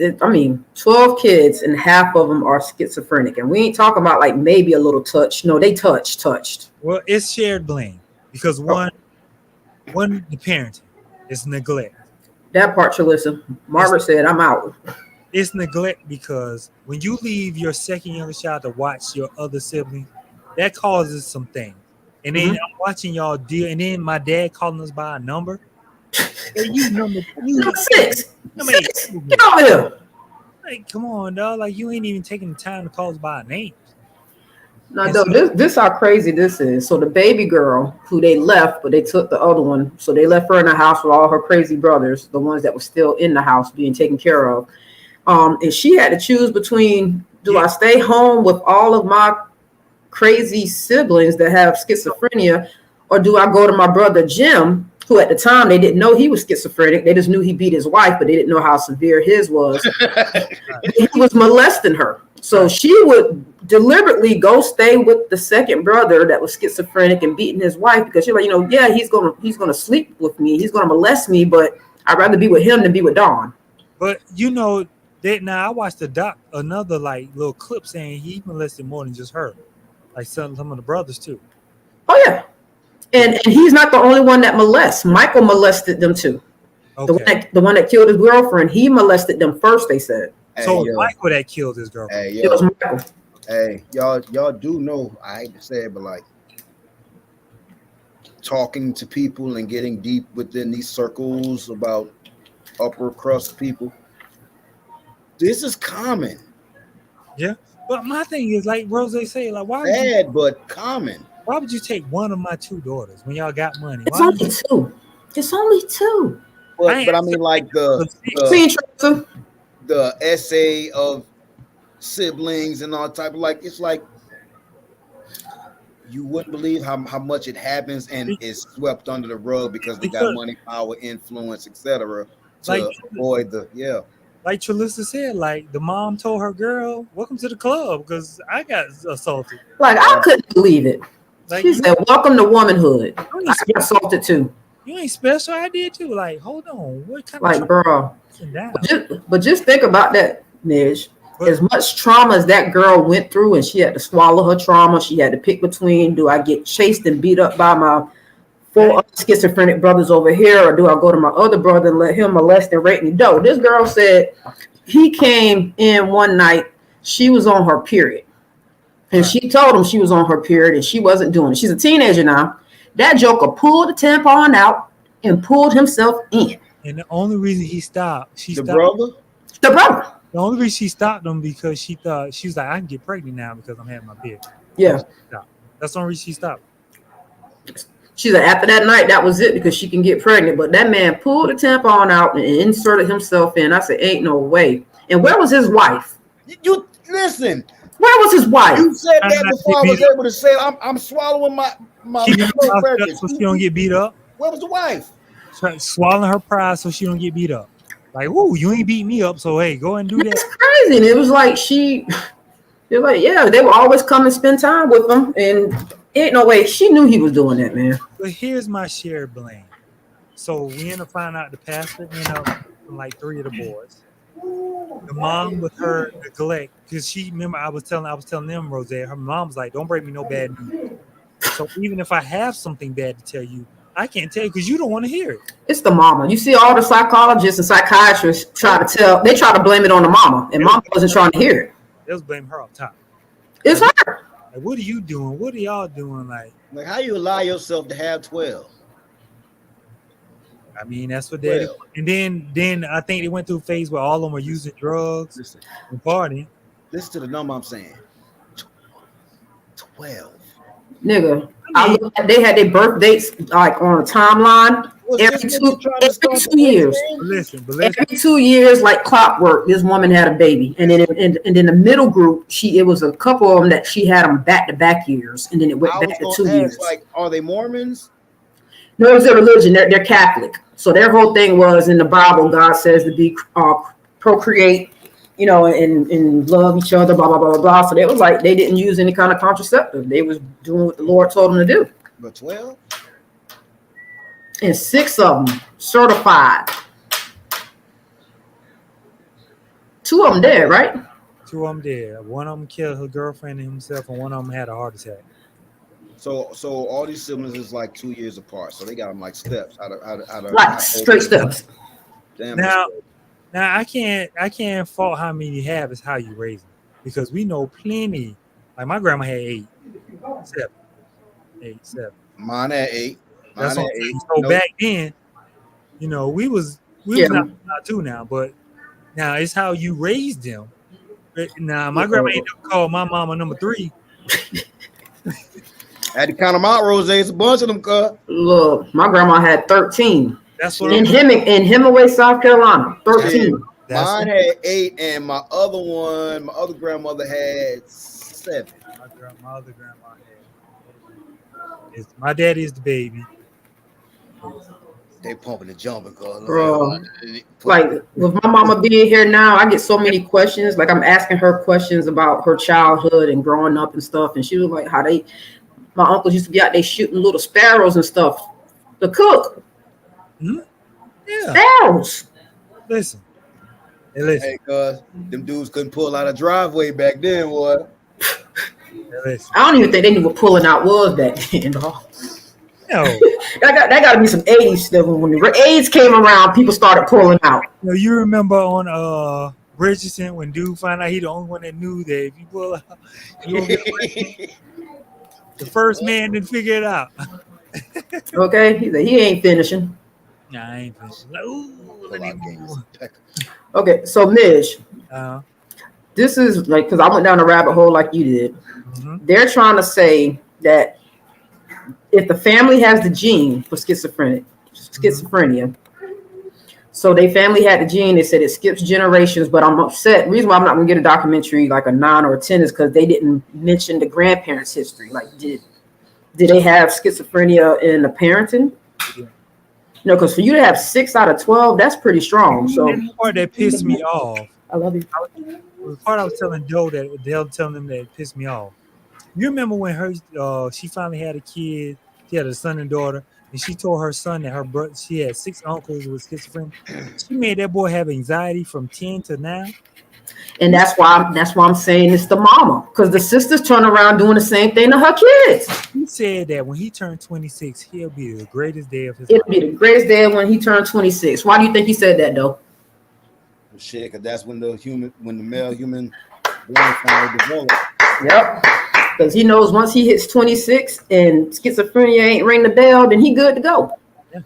12 kids and half of them are schizophrenic, and we ain't talking about like maybe a little touch. No, they touched. Well, it's shared blame because one the parenting, it's neglect. That part, Chalissa. Margaret said, "I'm out." It's neglect because when you leave your second youngest child to watch your other sibling, that causes some things. And then I'm watching y'all deal, and then my dad calling us by a number. Hey, you number 6. Get over here. Like, come on, dog. Like, you ain't even taking the time to call us by a name. No, this how crazy this is. So the baby girl who they left, but they took the other one. So they left her in the house with all her crazy brothers, the ones that were still in the house being taken care of. And she had to choose between, do I stay home with all of my crazy siblings that have schizophrenia, or do I go to my brother Jim, who at the time they didn't know he was schizophrenic. They just knew he beat his wife, but they didn't know how severe his was. He was molesting her. So she would deliberately go stay with the second brother that was schizophrenic and beating his wife, because she's like, he's gonna sleep with me, he's gonna molest me, but I'd rather be with him than be with Dawn. But now I watched another like little clip saying he molested more than just her, like some of the brothers too. Oh yeah, and he's not the only one that molests. Michael molested them too. Okay. The one that killed his girlfriend, he molested them first, they said. So Michael that killed his girlfriend. It was Michael. Hey, y'all do know, I hate to say it, but like talking to people and getting deep within these circles about upper crust people, this is common. Yeah, but my thing is, like Rose said, like, why? But common. Why would you take one of my two daughters when y'all got money? It's only two. It's only two. But I mean, like the essay of siblings and all type of, like, it's like you wouldn't believe how much it happens and is swept under the rug because they got money, power, influence, etc. to avoid the Like Trelissa said, like the mom told her girl, "Welcome to the club," because I got assaulted. Like I couldn't believe it. Like, she said, "Welcome to womanhood." I got assaulted too. You ain't special. I did too. Like, hold on, what kind of bro? But just think about that, Midge. As much trauma as that girl went through, and she had to swallow her trauma. She had to pick between: do I get chased and beat up by my 4 other schizophrenic brothers over here, or do I go to my other brother and let him molest and rape me? No, this girl said he came in one night. She was on her period, and she told him she was on her period, and she wasn't doing it. She's a teenager now. That joker pulled the tampon out and pulled himself in. And the only reason he stopped, the brother. The only reason she stopped him because she thought, she was like, I can get pregnant now because I'm having my period. Yeah. That's the only reason she stopped. She's like, after that night, that was it, because she can get pregnant. But that man pulled the tampon out and inserted himself in. I said, ain't no way. And where was his wife? You listen. Where was his wife? You said that before I was able to say I'm swallowing my so she don't get beat up. Where was the wife? Swallowing her pride so she don't get beat up. Like, ooh, you ain't beat me up, so hey, go and do that. It's crazy. And it was like they're like, yeah, they would always come and spend time with him, and ain't no way she knew he was doing that, man. But here's my shared blame. So we end up finding out the pastor ended up from like 3 of the boys. The mom with her neglect, because she remember I was telling them, Rose, her mom was like, don't bring me no bad news. So even if I have something bad to tell you, I can't tell you because you don't want to hear it. It's the mama. You see all the psychologists and psychiatrists try to blame it on the mama, and mama wasn't trying to hear it. They was blaming her up top. It's her. Like, what are you doing? What are y'all doing? Like how you allow yourself to have 12? I mean, that's what they did. And then I think they went through a phase where all of them were using drugs and partying. Listen to the number I'm saying. 12. Nigga, they had their birth dates like on a timeline every 2 years. Every 2 years, like clockwork, this woman had a baby, and then the middle group, it was a couple of them that she had them back to back years, and then it went back to 2 years. Like, are they Mormons? No, it's their religion. They're Catholic, so their whole thing was in the Bible. God says to be procreate, and love each other, blah blah blah blah. So they was like they didn't use any kind of contraceptive. They was doing what the Lord told them to do. But 12, and 6 of them certified. 2 of them dead, right? 2 of them dead. One of them killed her girlfriend and himself, and one of them had a heart attack. So all these siblings is like 2 years apart. So they got them like steps. Like straight steps. Damn. Now I can't fault how many you have. It's how you raise them, because we know plenty. Like my grandma had 8, 7. Mine had 8. That's what I'm saying. So back then, we was not too now, but now it's how you raised them. Now my grandma ain't never called my mama number 3. I had to count them out, Rose. It's a bunch of them, cuz. Look, my grandma had 13. That's what in Hemingway, South Carolina. 13. Mine had 8, and my other grandmother had 7. My other grandma had. My daddy is the baby. They pumping and jumping, cuz. Bro, like with my mama being here now, I get so many questions. Like I'm asking her questions about her childhood and growing up and stuff, and she was like, my uncles used to be out there shooting little sparrows and stuff to cook. Mm-hmm. Yeah. Sparrows. Listen. Hey, cuz, them dudes couldn't pull out a driveway back then, boy. I don't even think they knew what pulling out was back then, dog. No. that got to be some 80s stuff. When the AIDS came around, people started pulling out. You remember on Bridgerton when dude found out he the only one that knew that if you pull out, you don't get the first man didn't figure it out. Okay, he ain't finishing. Nah, I ain't finishing. Like, ooh, okay, so Midge, this is like, because I went down a rabbit hole like you did. Mm-hmm. They're trying to say that if the family has the gene for schizophrenia, so they family had the gene, they said it skips generations, but I'm upset. The reason why I'm not going to get a documentary like a 9 or a 10 is because they didn't mention the grandparents' history. Like, did they have schizophrenia in the parenting? Yeah. Because for you to have 6 out of 12, that's pretty strong. So the part that pissed me off. I love you. The part I was telling Joe that they'll tell them that it pissed me off. You remember when she finally had a kid? She had a son and daughter, and she told her son that her brother, she had 6 uncles with schizophrenia. She made that boy have anxiety from 10 to now. And that's why I'm saying it's the mama, because the sisters turn around doing the same thing to her kids. He said that when he turned 26, he'll be the greatest day of his life. It'll be the greatest day when he turned 26. Why do you think he said that, though? Shit, because that's when the male human brain finally develops. Yep. Because he knows once he hits 26 and schizophrenia ain't ring the bell, then he good to go. Yeah,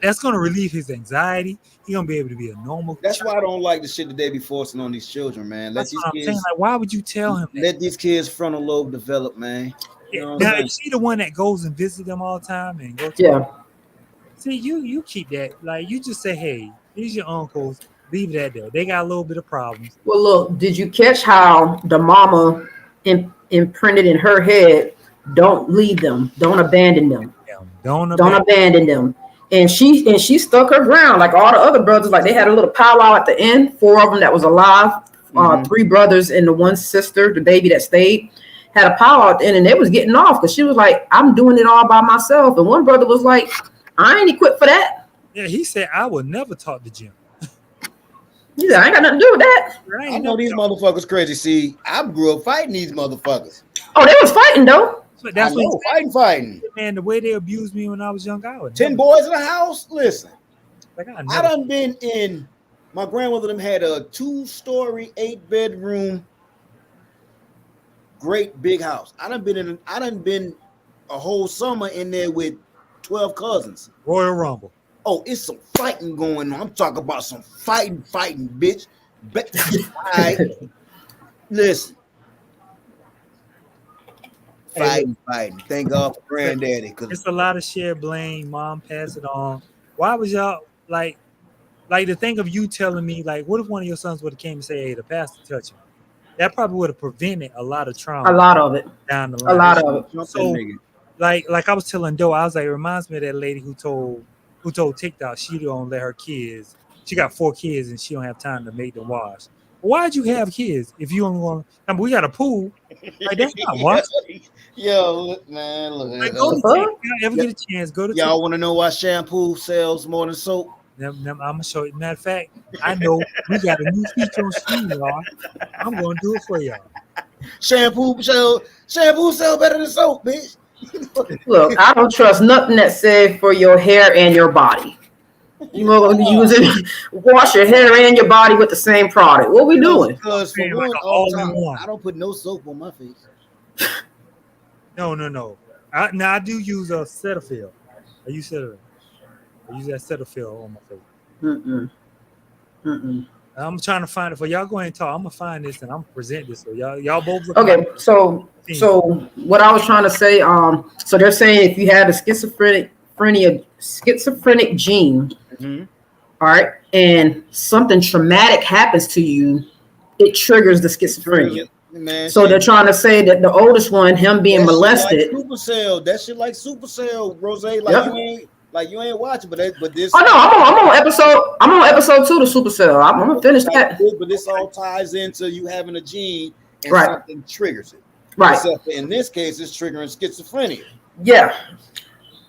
that's going to relieve his anxiety. He's going to be able to be a normal. That's why I don't like the shit that they be forcing on these children, man. That's what I'm saying. Like, why would you tell him that? Let these kids frontal lobe develop, man. Now, is she the one that goes and visits them all the time and go to See, you keep that. Like, you just say, hey, these your uncles. Leave that there. They got a little bit of problems. Well, look, did you catch how the mama imprinted in her head, don't leave them, don't abandon them. Don't abandon them. And she stuck her ground like all the other brothers. Like they had a little powwow at the end, 4 of them that was alive, 3 brothers and the one sister, the baby that stayed, had a powwow at the end, and they was getting off because she was like, I'm doing it all by myself. And one brother was like, I ain't equipped for that. Yeah, he said, I would never talk to Jim. He said, I ain't got nothing to do with that. I know these motherfuckers crazy. See, I grew up fighting these motherfuckers. Oh, they was fighting though. But that's fighting. Man, the way they abused me when I was young, I would 10 boys in the house. Listen, I done been in. My grandmother them had a 2-story, 8-bedroom, great big house. I done been a whole summer in there with 12 cousins. Royal Rumble. Oh, it's some fighting going on. I'm talking about some fighting, bitch. Listen, Fighting. Thank God for granddaddy. It's a lot of shared blame. Mom passed it on. Why was y'all like to think of you telling me, like, what if one of your sons would have came and say, hey, the pastor touched him? That probably would have prevented a lot of trauma. A lot of it. Down the line. A lot of it. So, like I was telling Doe, I was like, it reminds me of that lady who told TikTok she don't let her kids. She got 4 kids and she don't have time to make them wash. Why'd you have kids if you only want? I mean, we got a pool. Like that's not washing. Yo, look, man, look. Like, go to ever get a chance? Go to. Y'all want to know why shampoo sells more than soap? I'm gonna show you. Matter of fact, I know we got a new feature on stream, y'all. I'm gonna do it for y'all. Shampoo sell better than soap, bitch. Look, I don't trust nothing that said for your hair and your body. You know, use it, wash your hair and your body with the same product. What we doing? Because for one, I don't put no soap on my face. No. I do use a Cetaphil. I use that Cetaphil on my face. I'm trying to find it for y'all. Go ahead and talk. I'm gonna find this and I'm gonna present this. So y'all both. Okay, so what I was trying to say, so they're saying if you have a schizophrenic gene, all right, and something traumatic happens to you, it triggers the schizophrenia. Man, so they're trying to say that the oldest one, him being molested. That shit like Supercell, Rose. Like you ain't watching, but this. Oh no, I'm on episode 2 to Supercell. I'm gonna finish that. But this all ties into you having a gene and something triggers it. Right. Except in this case, it's triggering schizophrenia. Yeah,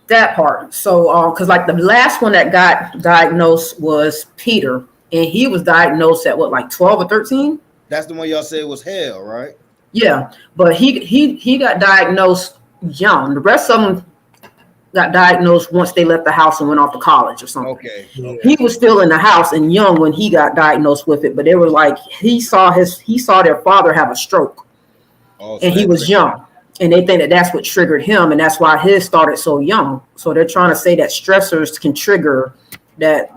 that part. So, because like the last one that got diagnosed was Peter, and he was diagnosed at what, like 12 or 13? That's the one y'all said was hell, right? Yeah, but he got diagnosed young. The rest of them got diagnosed once they left the house and went off to college or something. Okay. He was still in the house and young when he got diagnosed with it, but they were like he saw their father have a stroke, and he was young, and they think that that's what triggered him, and that's why his started so young. So they're trying to say that stressors can trigger that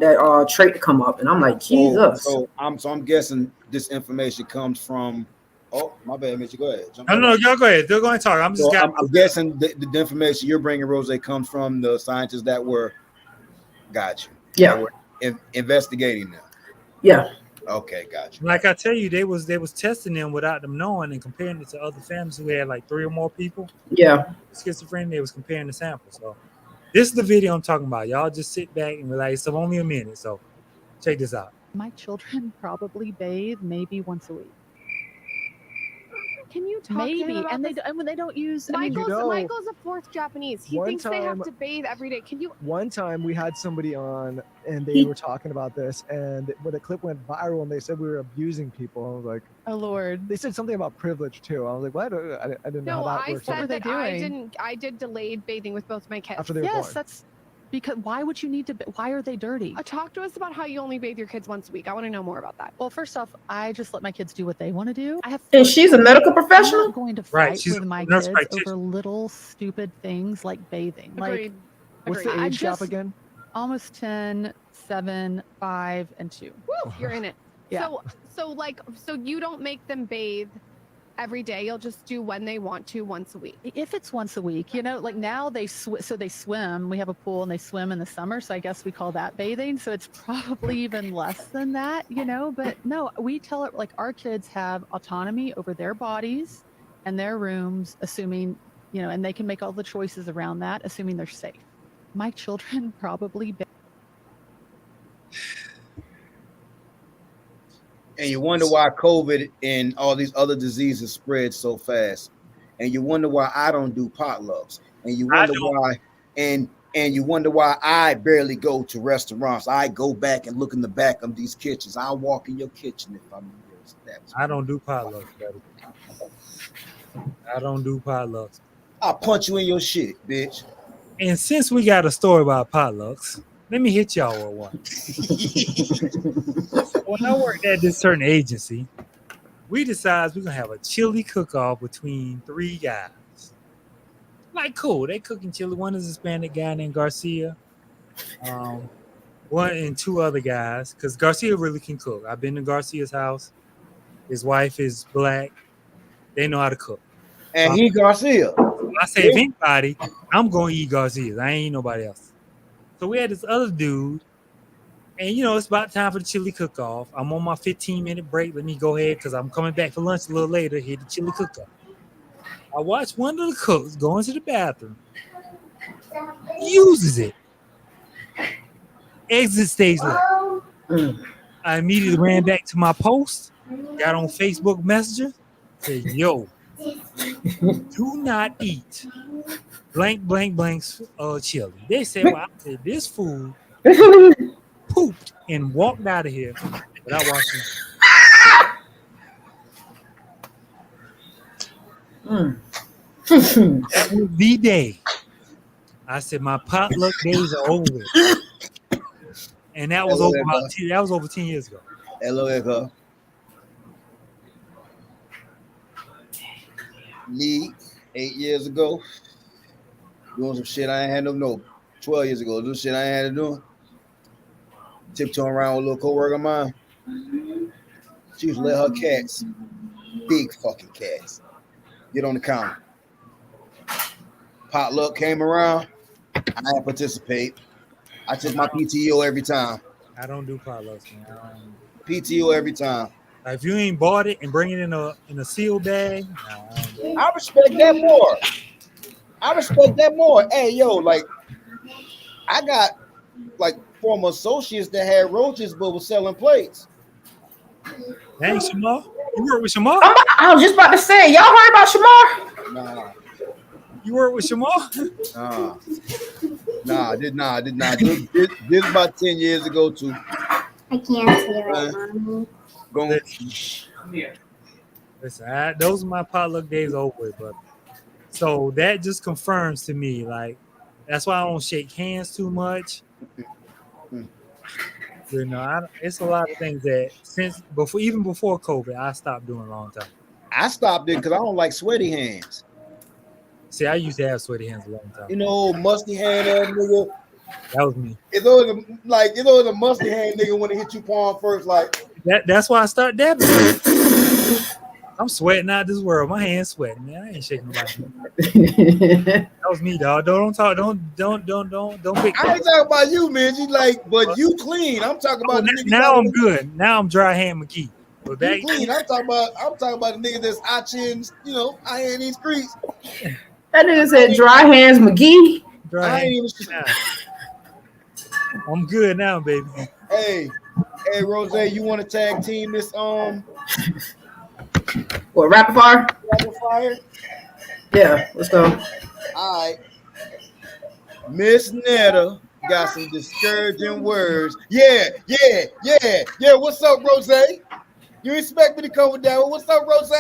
trait to come up, and I'm like, Jesus. So I'm guessing this information comes from. Oh, my bad, Mitch. Go ahead. No, y'all go ahead. They're going to talk. I'm guessing the information you're bringing, Rose, comes from the scientists that were investigating them. Yeah. Okay, gotcha. Like I tell you, they was testing them without them knowing and comparing it to other families who had like 3 or more people. Yeah. Schizophrenia. They was comparing the samples. So this is the video I'm talking about. Y'all just sit back and relax. It's only a minute. So check this out. My children probably bathe maybe once a week. Can you talk maybe to him about when they don't use Michael's a 4th Japanese. He thinks they have to bathe every day. Can you? One time we had somebody on and they were talking about this, and when the clip went viral and they said we were abusing people, I was like, oh Lord. They said something about privilege too. I was like, what? I didn't know how that works. No, I said that I did delayed bathing with both my kids. After they were born. That's because why would you need to? Why are they dirty? Talk to us about how you only bathe your kids once a week. I want to know more about that. Well, first off, I just let my kids do what they want to do. And she's a medical professional. I'm not going to fight with my kids over little stupid things like bathing. Agreed. What's the age gap again? Almost 10, 7, 5, and 2. Woo, you're in it. Yeah. So you don't make them bathe every day. You'll just do when they want to once a week. If it's once a week, like now they swim. We have a pool and they swim in the summer, so I guess we call that bathing. So it's probably even less than that, But no, we tell it like our kids have autonomy over their bodies and their rooms, assuming and they can make all the choices around that, assuming they're safe. My children probably. And you wonder why COVID and all these other diseases spread so fast. And you wonder why I don't do potlucks. And you wonder why and you wonder why I barely go to restaurants. I go back and look in the back of these kitchens. I'll walk in your kitchen if I'm in your establishment. I don't do potlucks, buddy. I don't do potlucks. I'll punch you in your shit, bitch. And since we got a story about potlucks, let me hit y'all with one. When I worked at this certain agency, we decided we're going to have a chili cook-off between 3 guys. Like, cool. They cooking chili. One is a Hispanic guy named Garcia. One and 2 other guys, because Garcia really can cook. I've been to Garcia's house. His wife is black. They know how to cook. And he Garcia. I say if anybody, I'm going to eat Garcia's. I ain't nobody else. So we had this other dude, and it's about time for the chili cook-off. I'm on my 15-minute break. Let me go ahead because I'm coming back for lunch a little later. Hit the chili cook-off. I watched one of the cooks go into the bathroom, uses it, exit stage left. I immediately ran back to my post, got on Facebook Messenger, said, yo, do not eat blank's chili. They said, well, I said, this fool pooped and walked out of here without washing. That was the day. I said, my potluck days are over. And that was over 10 years ago. Hello, me 8 years ago, doing some shit I ain't had no 12 years ago, doing shit I ain't had to do. Tiptoeing around with a little co-worker of mine. She used to let her cats, big fucking cats, get on the counter. Potluck came around, I didn't participate. I took my PTO every time. I don't do potlucks, man. PTO every time. Like, if you ain't bought it and bring it in a sealed bag, I respect that more. Hey, yo, like, I got like former associates that had roaches but was selling plates. Dang, Shamar, you work with Shamar? I was just about to say, y'all heard about Shamar? Nah. You work with Shamar? Nah, I did not. This about 10 years ago too. I can't see it right now. Going. Listen, those are my potluck days over with, but so that just confirms to me, like, that's why I don't shake hands too much. It's a lot of things that even before COVID, I stopped doing a long time. I stopped it because I don't like sweaty hands. See, I used to have sweaty hands a long time. Musty hand ass nigga. That was me. It's always a musty hand nigga when it hit you palm first, like that's why I started dabbing. I'm sweating out this world. My hands sweating, man. I ain't shaking nobody. That was me, dog. Don't talk. Don't. I ain't talking about you, man. You like, but you clean. I'm talking about now. I'm good. Now I'm dry hand McGee. But back clean. I'm talking about the nigga that's out chins. I ain't in these streets. That nigga said dry hands McGee. I'm good now, baby. Hey, Rose, you want to tag team this What, rapid fire? Rapid fire? Yeah, let's go. All right. Miss Netta got some discouraging words. Yeah. What's up, Rose? You expect me to come with that one? What's up, Rose?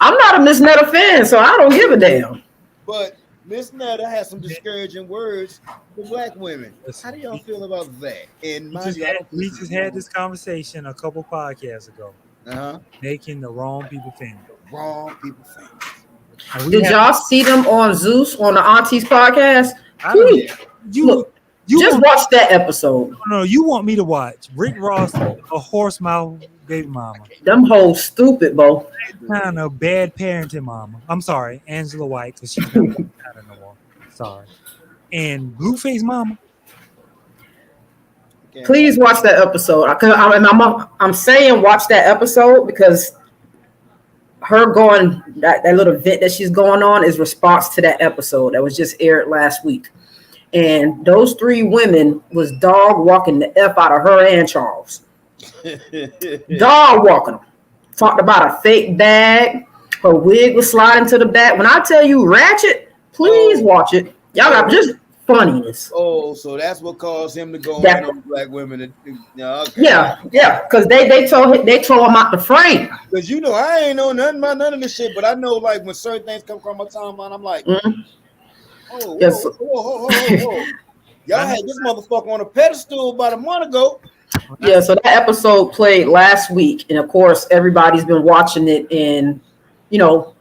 I'm not a Miss Netta fan, so I don't give a damn. But Miss Netta has some discouraging words for black women. How do y'all feel about that? And we just had this conversation a couple podcasts ago. Making the wrong people famous. Wrong people famous. Did y'all see them on Zeus on the Aunties podcast? Just watch that episode. No, you want me to watch Rick Ross, a horse mouth baby mama. Them hoes stupid, Bo. Kind of bad parenting mama. I'm sorry, Angela White, because she's not out of no more. Sorry. And Blueface mama. Please watch that episode. I'm saying watch that episode because her going that little event that she's going on is response to that episode that was just aired last week. And those three women was dog walking the F out of her and Charles. Dog walking them. Talked about a fake bag. Her wig was sliding to the back. When I tell you ratchet, please watch it. Y'all got just funniness. Oh, so that's what caused him to go on black women. Okay. Yeah, because they told him out the frame. Because I ain't know nothing about none of this shit, but I know like when certain things come across my timeline, I'm like, whoa. Y'all had this motherfucker on a pedestal about a month ago. Yeah, so that episode played last week, and of course everybody's been watching it and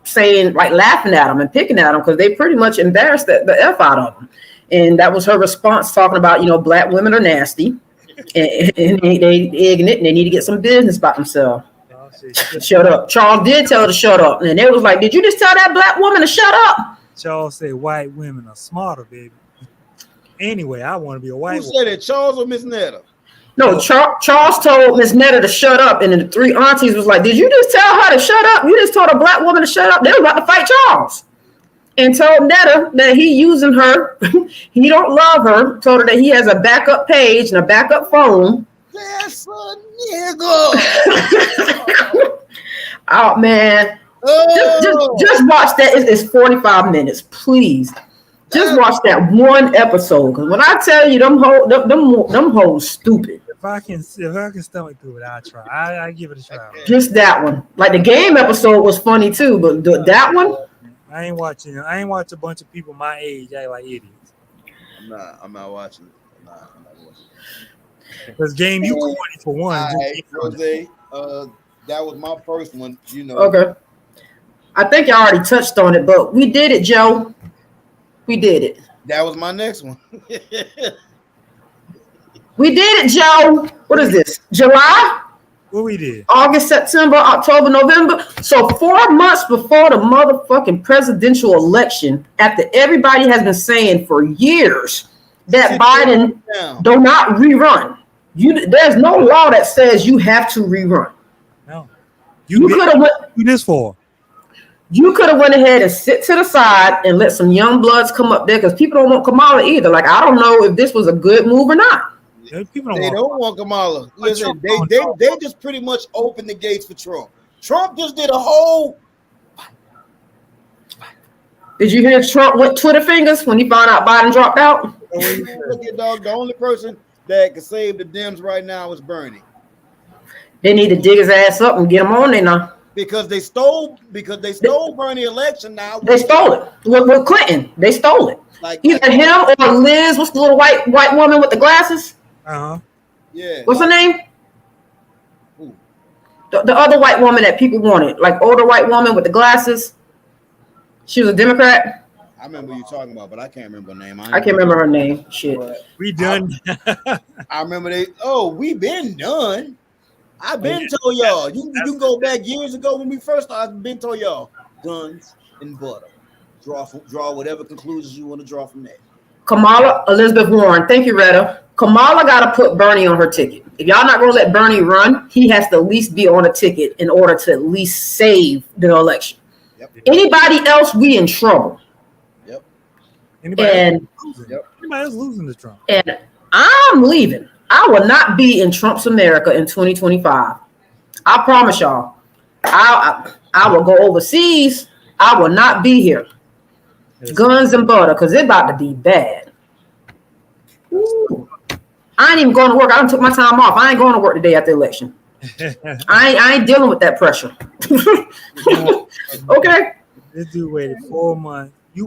saying, like, laughing at them and picking at them because they pretty much embarrassed the F out of them. And that was her response, talking about black women are nasty and they egging it and they need to get some business by themselves. Shut up. Charles did tell her to shut up. And they was like, did you just tell that black woman to shut up? Charles said white women are smarter, baby. Anyway, I want to be a white Who woman. said it, Charles or Miss Netta? No, Charles told Miss Netta to shut up, and then the three aunties was like, did you just tell her to shut up? You just told a black woman to shut up. They were about to fight Charles. And told Netta that he using her. He don't love her. Told her that he has a backup page and a backup phone. That's a nigga. Oh, man. Just watch that. It's 45 minutes, please. Just watch that one episode. Because when I tell you them hoes stupid. If I can stomach through it, I'll try. I give it a try. Just that one. Like the game episode was funny too, but that one. I ain't watching a bunch of people my age act like idiots. I'm not watching it. I'm not watching it. Because game you corny for one. Right, Jose, that was my first one, you know. Okay. I think you already touched on it, but we did it, Joe. We did it. That was my next one. We did it, Joe. What is this? July? What we did? August, September, October, November. So 4 months before the motherfucking presidential election, after everybody has been saying for years that Biden do not rerun. There's no law that says you have to rerun. No. You could have went this for. You could have went ahead and sit to the side and let some young bloods come up there because people don't want Kamala either. Like, I don't know if this was a good move or not. They don't want Kamala. Listen, they just pretty much opened the gates for Trump. Trump just did a whole. Did you hear Trump went Twitter fingers when he found out Biden dropped out? Look at dog. The only person that can save the Dems right now is Bernie. They need to dig his ass up and get him on there now. Because they stole Bernie election now. They stole it with Clinton. They stole it. Either him or Liz. What's the little white woman with the glasses? Yeah. What's her name? The other white woman that people wanted, like older white woman with the glasses. She was a Democrat. I remember you talking about, but I can't remember her name. I can't remember her name. Shit. We done. I remember we been done. I've been told y'all. You can go back years ago when we first started. I've been told y'all guns and butter. Draw whatever conclusions you want to draw from that. Kamala Elizabeth Warren. Thank you, Retta. Kamala got to put Bernie on her ticket. If y'all not going to let Bernie run, he has to at least be on a ticket in order to at least save the election. Yep. Anybody else, we in trouble. Yep. Anybody else losing to Trump. And I'm leaving. I will not be in Trump's America in 2025. I promise y'all. I will go overseas. I will not be here. Guns and butter, because it's about to be bad. Ooh. I ain't even going to work. I took my time off. I ain't going to work the day after the election. I ain't dealing with that pressure. Okay. This dude waited 4 months. You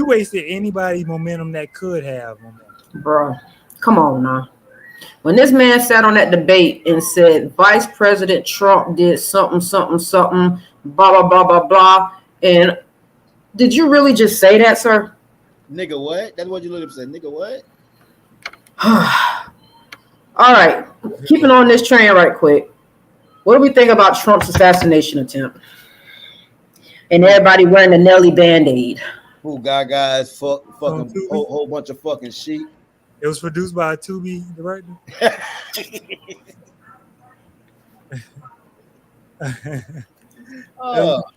wasted anybody's momentum that could have momentum. Bro, come on now. When this man sat on that debate and said Vice President Trump did something, blah, blah, blah, blah, blah. And did you really just say that, sir? Nigga, what? That's what you literally said. Nigga, what? All right. Keeping on this train right quick. What do we think about Trump's assassination attempt? And everybody wearing the Nelly Band-Aid. Who guys fucking whole bunch of fucking sheep. It was produced by Tubi director. It was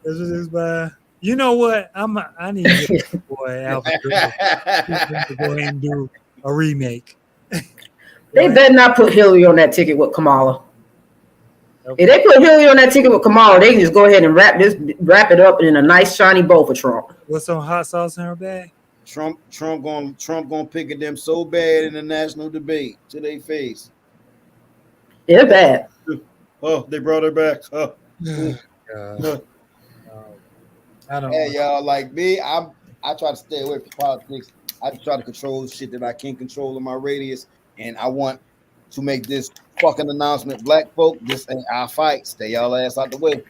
produced by. You know what? I need to get this boy Alfred to go ahead and do a remake. They better not put Hillary on that ticket with Kamala. Okay. If they put Hillary on that ticket with Kamala, they can just go ahead and wrap it up in a nice shiny bow for Trump. What's some hot sauce in her bag? Trump gonna pick at them so bad in the national debate to their face. They're bad. Oh, they brought her back. Oh. I don't. Hey, y'all, like me, I try to stay away from politics. I try to control shit that I can't control in my radius, and I want to make this fucking announcement. Black folk, this ain't our fight. Stay y'all ass out the way.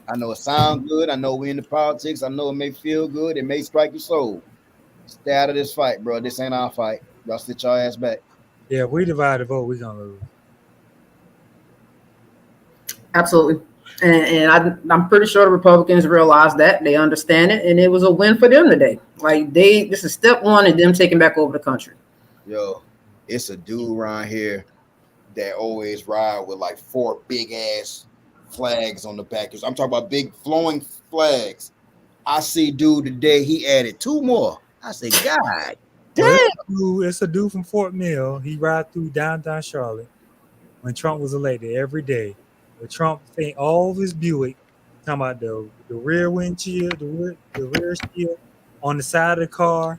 I know it sounds good. I know we in the politics. I know it may feel good. It may strike your soul. Stay out of this fight, bro. This ain't our fight. Y'all sit your ass back. Yeah, if we divide the vote, we're gonna lose. Absolutely. And I'm pretty sure the Republicans realize that. They understand it, and it was a win for them today. Like this is step one in them taking back over the country. Yo, it's a dude around here that always ride with like 4 big ass flags on the back. I'm talking about big flowing flags. I see dude today, he added 2 more. I say, God damn. It's a dude from Fort Mill. He ride through downtown Charlotte when Trump was elected every day. But Trump think all of his Buick, talking about the rear windshield, the rear shield on the side of the car,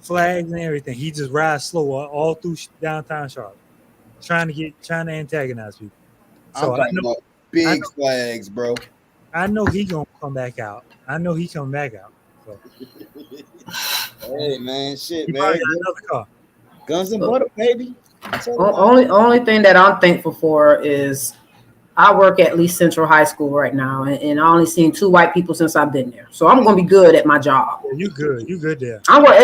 flags and everything. He just rides slow all through downtown Charlotte, trying to antagonize people. So I'm talking about big flags, bro. I know he gonna come back out. So. Hey man, shit, He man. probably got another car. Guns and butter, baby. Only thing that I'm thankful for is I work at Lee Central High School right now, and I only seen 2 white people since I've been there. So I'm gonna be good at my job. Yeah, you good there.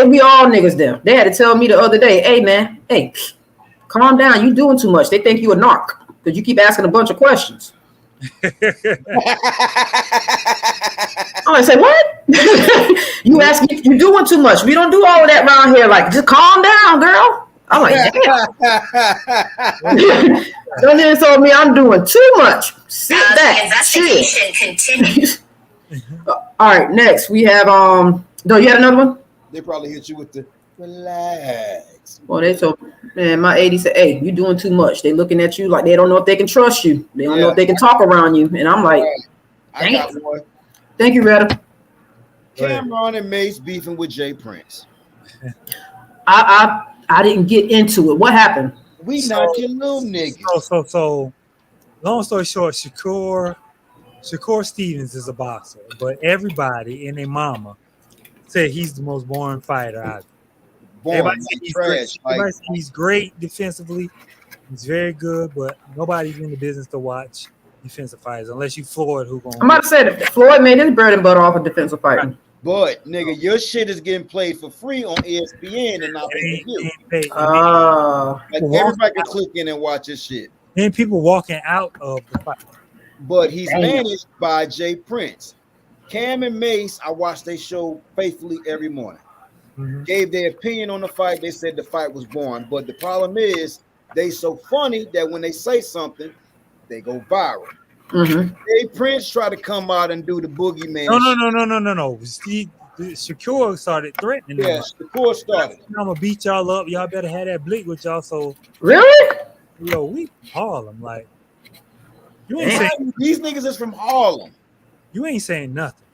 We all niggas there. They had to tell me the other day, hey man, hey, calm down. You doing too much. They think you a narc because you keep asking a bunch of questions. I'm gonna say, what? You ask me, you doing too much. We don't do all of that around here. Like, just calm down, girl. I'm like, damn. Don't even told me I'm doing too much. Sit back. Investigation continues. All right, next we have no, you had another one? They probably hit you with the relax. Well, they told man, my 80 said, hey, you doing too much. They looking at you like they don't know if they can trust you. They don't know if they can talk around you. And I'm like, I got one. Thank you, Retta. Cameron and Mace beefing with Jay Prince. I didn't get into it. What happened? We not your little niggas. So long story short, Shakur Stevens is a boxer, but everybody and their mama said he's the most boring fighter out there. Everybody said he's great. Everybody said he's great defensively. He's very good, but nobody's in the business to watch defensive fighters unless you Floyd, who going. I'm about to say that Floyd made his bread and butter off of defensive fighting. But nigga, your shit is getting played for free on ESPN and not pay-per-view. Like everybody can click in and watch his shit. And people walking out of the fight. But he's managed by Jay Prince. Cam and Mace, I watch their show faithfully every morning. Mm-hmm. Gave their opinion on the fight. They said the fight was boring. But the problem is they so funny that when they say something, they go viral. Mm-hmm. Jay Prince tried to come out and do the boogeyman. No. Shakur started threatening them. Yeah, Shakur started. I'm gonna beat y'all up. Y'all better have that blick with y'all. So really, yo, we Harlem. Like you ain't saying these niggas is from Harlem. You ain't saying nothing.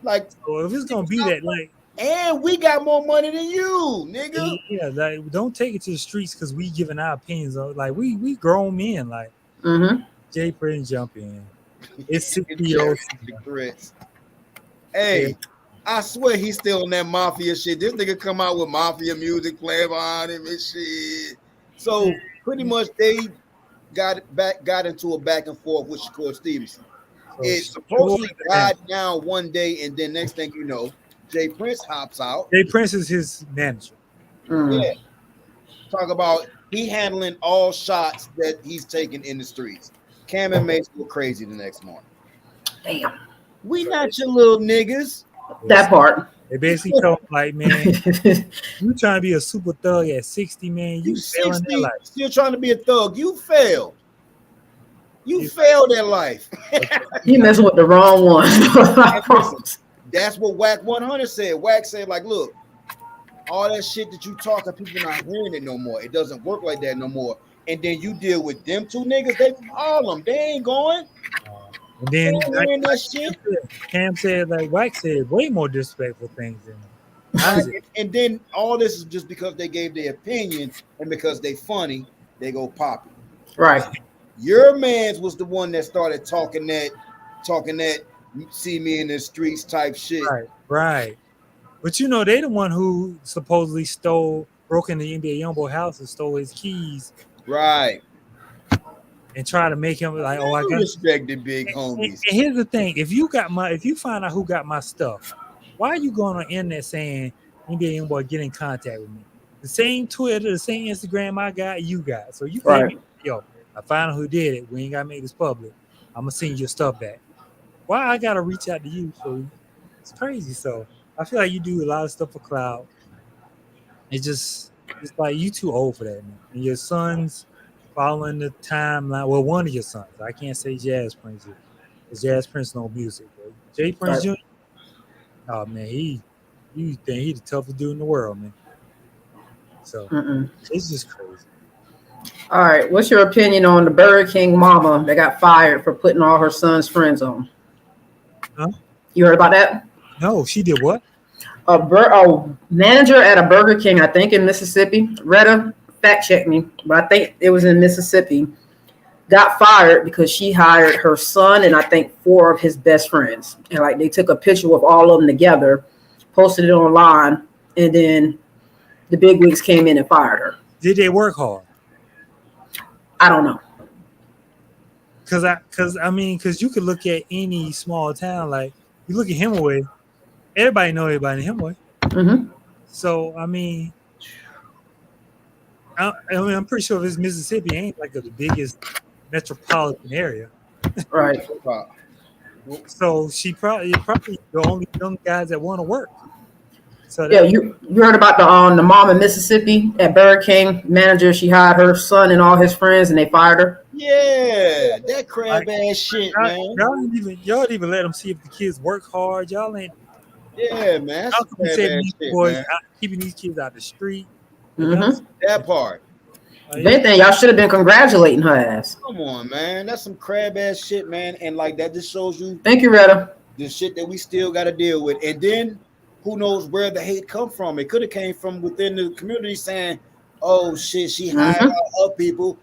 Like, so if it's gonna be that, like, and we got more money than you, nigga. Yeah, like don't take it to the streets because we giving our opinions. Like we grown men. Like. Mm-hmm. Jay Prince jump in. It's Hey, I swear he's still on that mafia shit. This nigga come out with mafia music playing behind him and shit. So pretty much they got into a back and forth with Shakur Stevenson. It supposedly died down one day, and then next thing you know, Jay Prince hops out. Jay Prince is his manager. Yeah. Talk about he handling all shots that he's taking in the streets. Cam and Mace go crazy the next morning. Damn. We not your little niggas. That part. They basically told him, like, man, you trying to be a super thug at 60, man. You 60, still trying to be a thug. You failed. You failed in life. You messing with the wrong one. That's what Wack 100 said. Wack said, like, look, all that shit that you talking, people not hearing it no more. It doesn't work like that no more. And then you deal with them 2 niggas, they from Harlem. They ain't going. And then that shit. Cam said, like Wack said, way more disrespectful things than him. And then all this is just because they gave their opinion and because they funny, they go poppy. Right. Your man's was the one that started talking that see me in the streets type shit. Right. But you know, they the one who supposedly broke into the NBA Youngboy house and stole his keys. Right. And try to make him like, oh, I got respect the big homies. And here's the thing: if you find out who got my stuff, why are you going on the internet saying NBA Youngboy get in contact with me? The same Twitter, the same Instagram I got, you got. So you think, yo, I found out who did it. We ain't gotta make this public. I'm gonna send your stuff back. Why I gotta reach out to you? So it's crazy. So I feel like you do a lot of stuff for cloud. It's like you too old for that, man. And your son's following the timeline. Well, one of your sons. I can't say Jazz Prince. Because Jazz Prince no music. But Jay Prince Jr. Oh man, you think he the toughest dude in the world, man. So it's just crazy. All right, what's your opinion on the Burger King mama that got fired for putting all her son's friends on? Huh? You heard about that? No, she did what? A manager at a Burger King, I think in Mississippi. Retta, fact check me, but I think it was in Mississippi. Got fired because she hired her son and I think 4 of his best friends. And like they took a picture of all of them together, posted it online, and then the big wigs came in and fired her. Did they work hard? I don't know. Because you could look at any small town, like you look at Hemingway, everybody know everybody in Hemingway. Mm-hmm. So I'm pretty sure if it's Mississippi, ain't like the biggest metropolitan area, right? So she probably the only young guys that want to work. So yeah, you heard about the mom in Mississippi at Burger King manager. She hired her son and all his friends, and they fired her. Yeah, that crab ass shit, man. Y'all didn't even let them see if the kids work hard. Y'all ain't. Yeah, man. Y'all keeping these kids out the street. Mm-hmm. That part. If anything, y'all should have been congratulating her ass. Come on, man. That's some crab ass shit, man. And like that just shows you. Thank you, Retta. The shit that we still got to deal with. And then who knows where the hate come from? It could have came from within the community saying, "Oh shit, she hired all her people.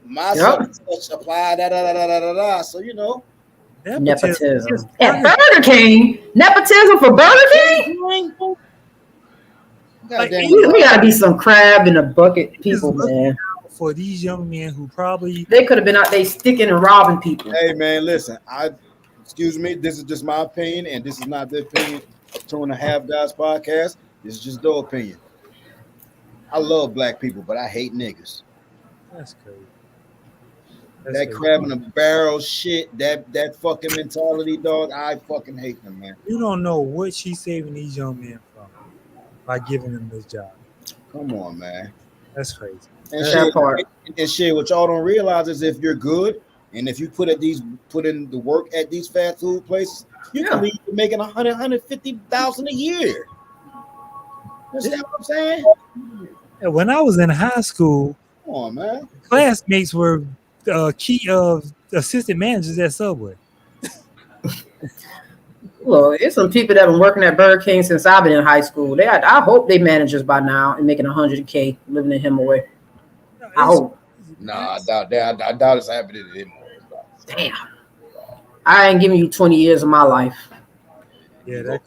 My son apply da." So you know, nepotism at Burger King. Nepotism for Burger King. Like, we gotta be some crab in a bucket people, man. For these young men who probably they could have been out there sticking and robbing people. Hey man, listen, excuse me, this is just my opinion, and this is not the opinion of 2.5 Guys podcast. This is just their opinion. I love black people, but I hate niggas. That's crazy. That crab in a barrel shit, that fucking mentality, dog. I fucking hate them, man. You don't know what she's saving these young men from by giving them this job. Come on, man. That's crazy. And shit, what y'all don't realize is if you're good and if you put in the work at these fast food places, you can be making 150,000 a year. That's what I'm saying. When I was in high school, come on, man. Classmates were key assistant managers at Subway. Well, there's some people that have been working at Burger King since I've been in high school. I hope they managers by now and making $100K living in Hemingway. I hope. Nah, I doubt it's happening to him. Damn. I ain't giving you 20 years of my life. Yeah, that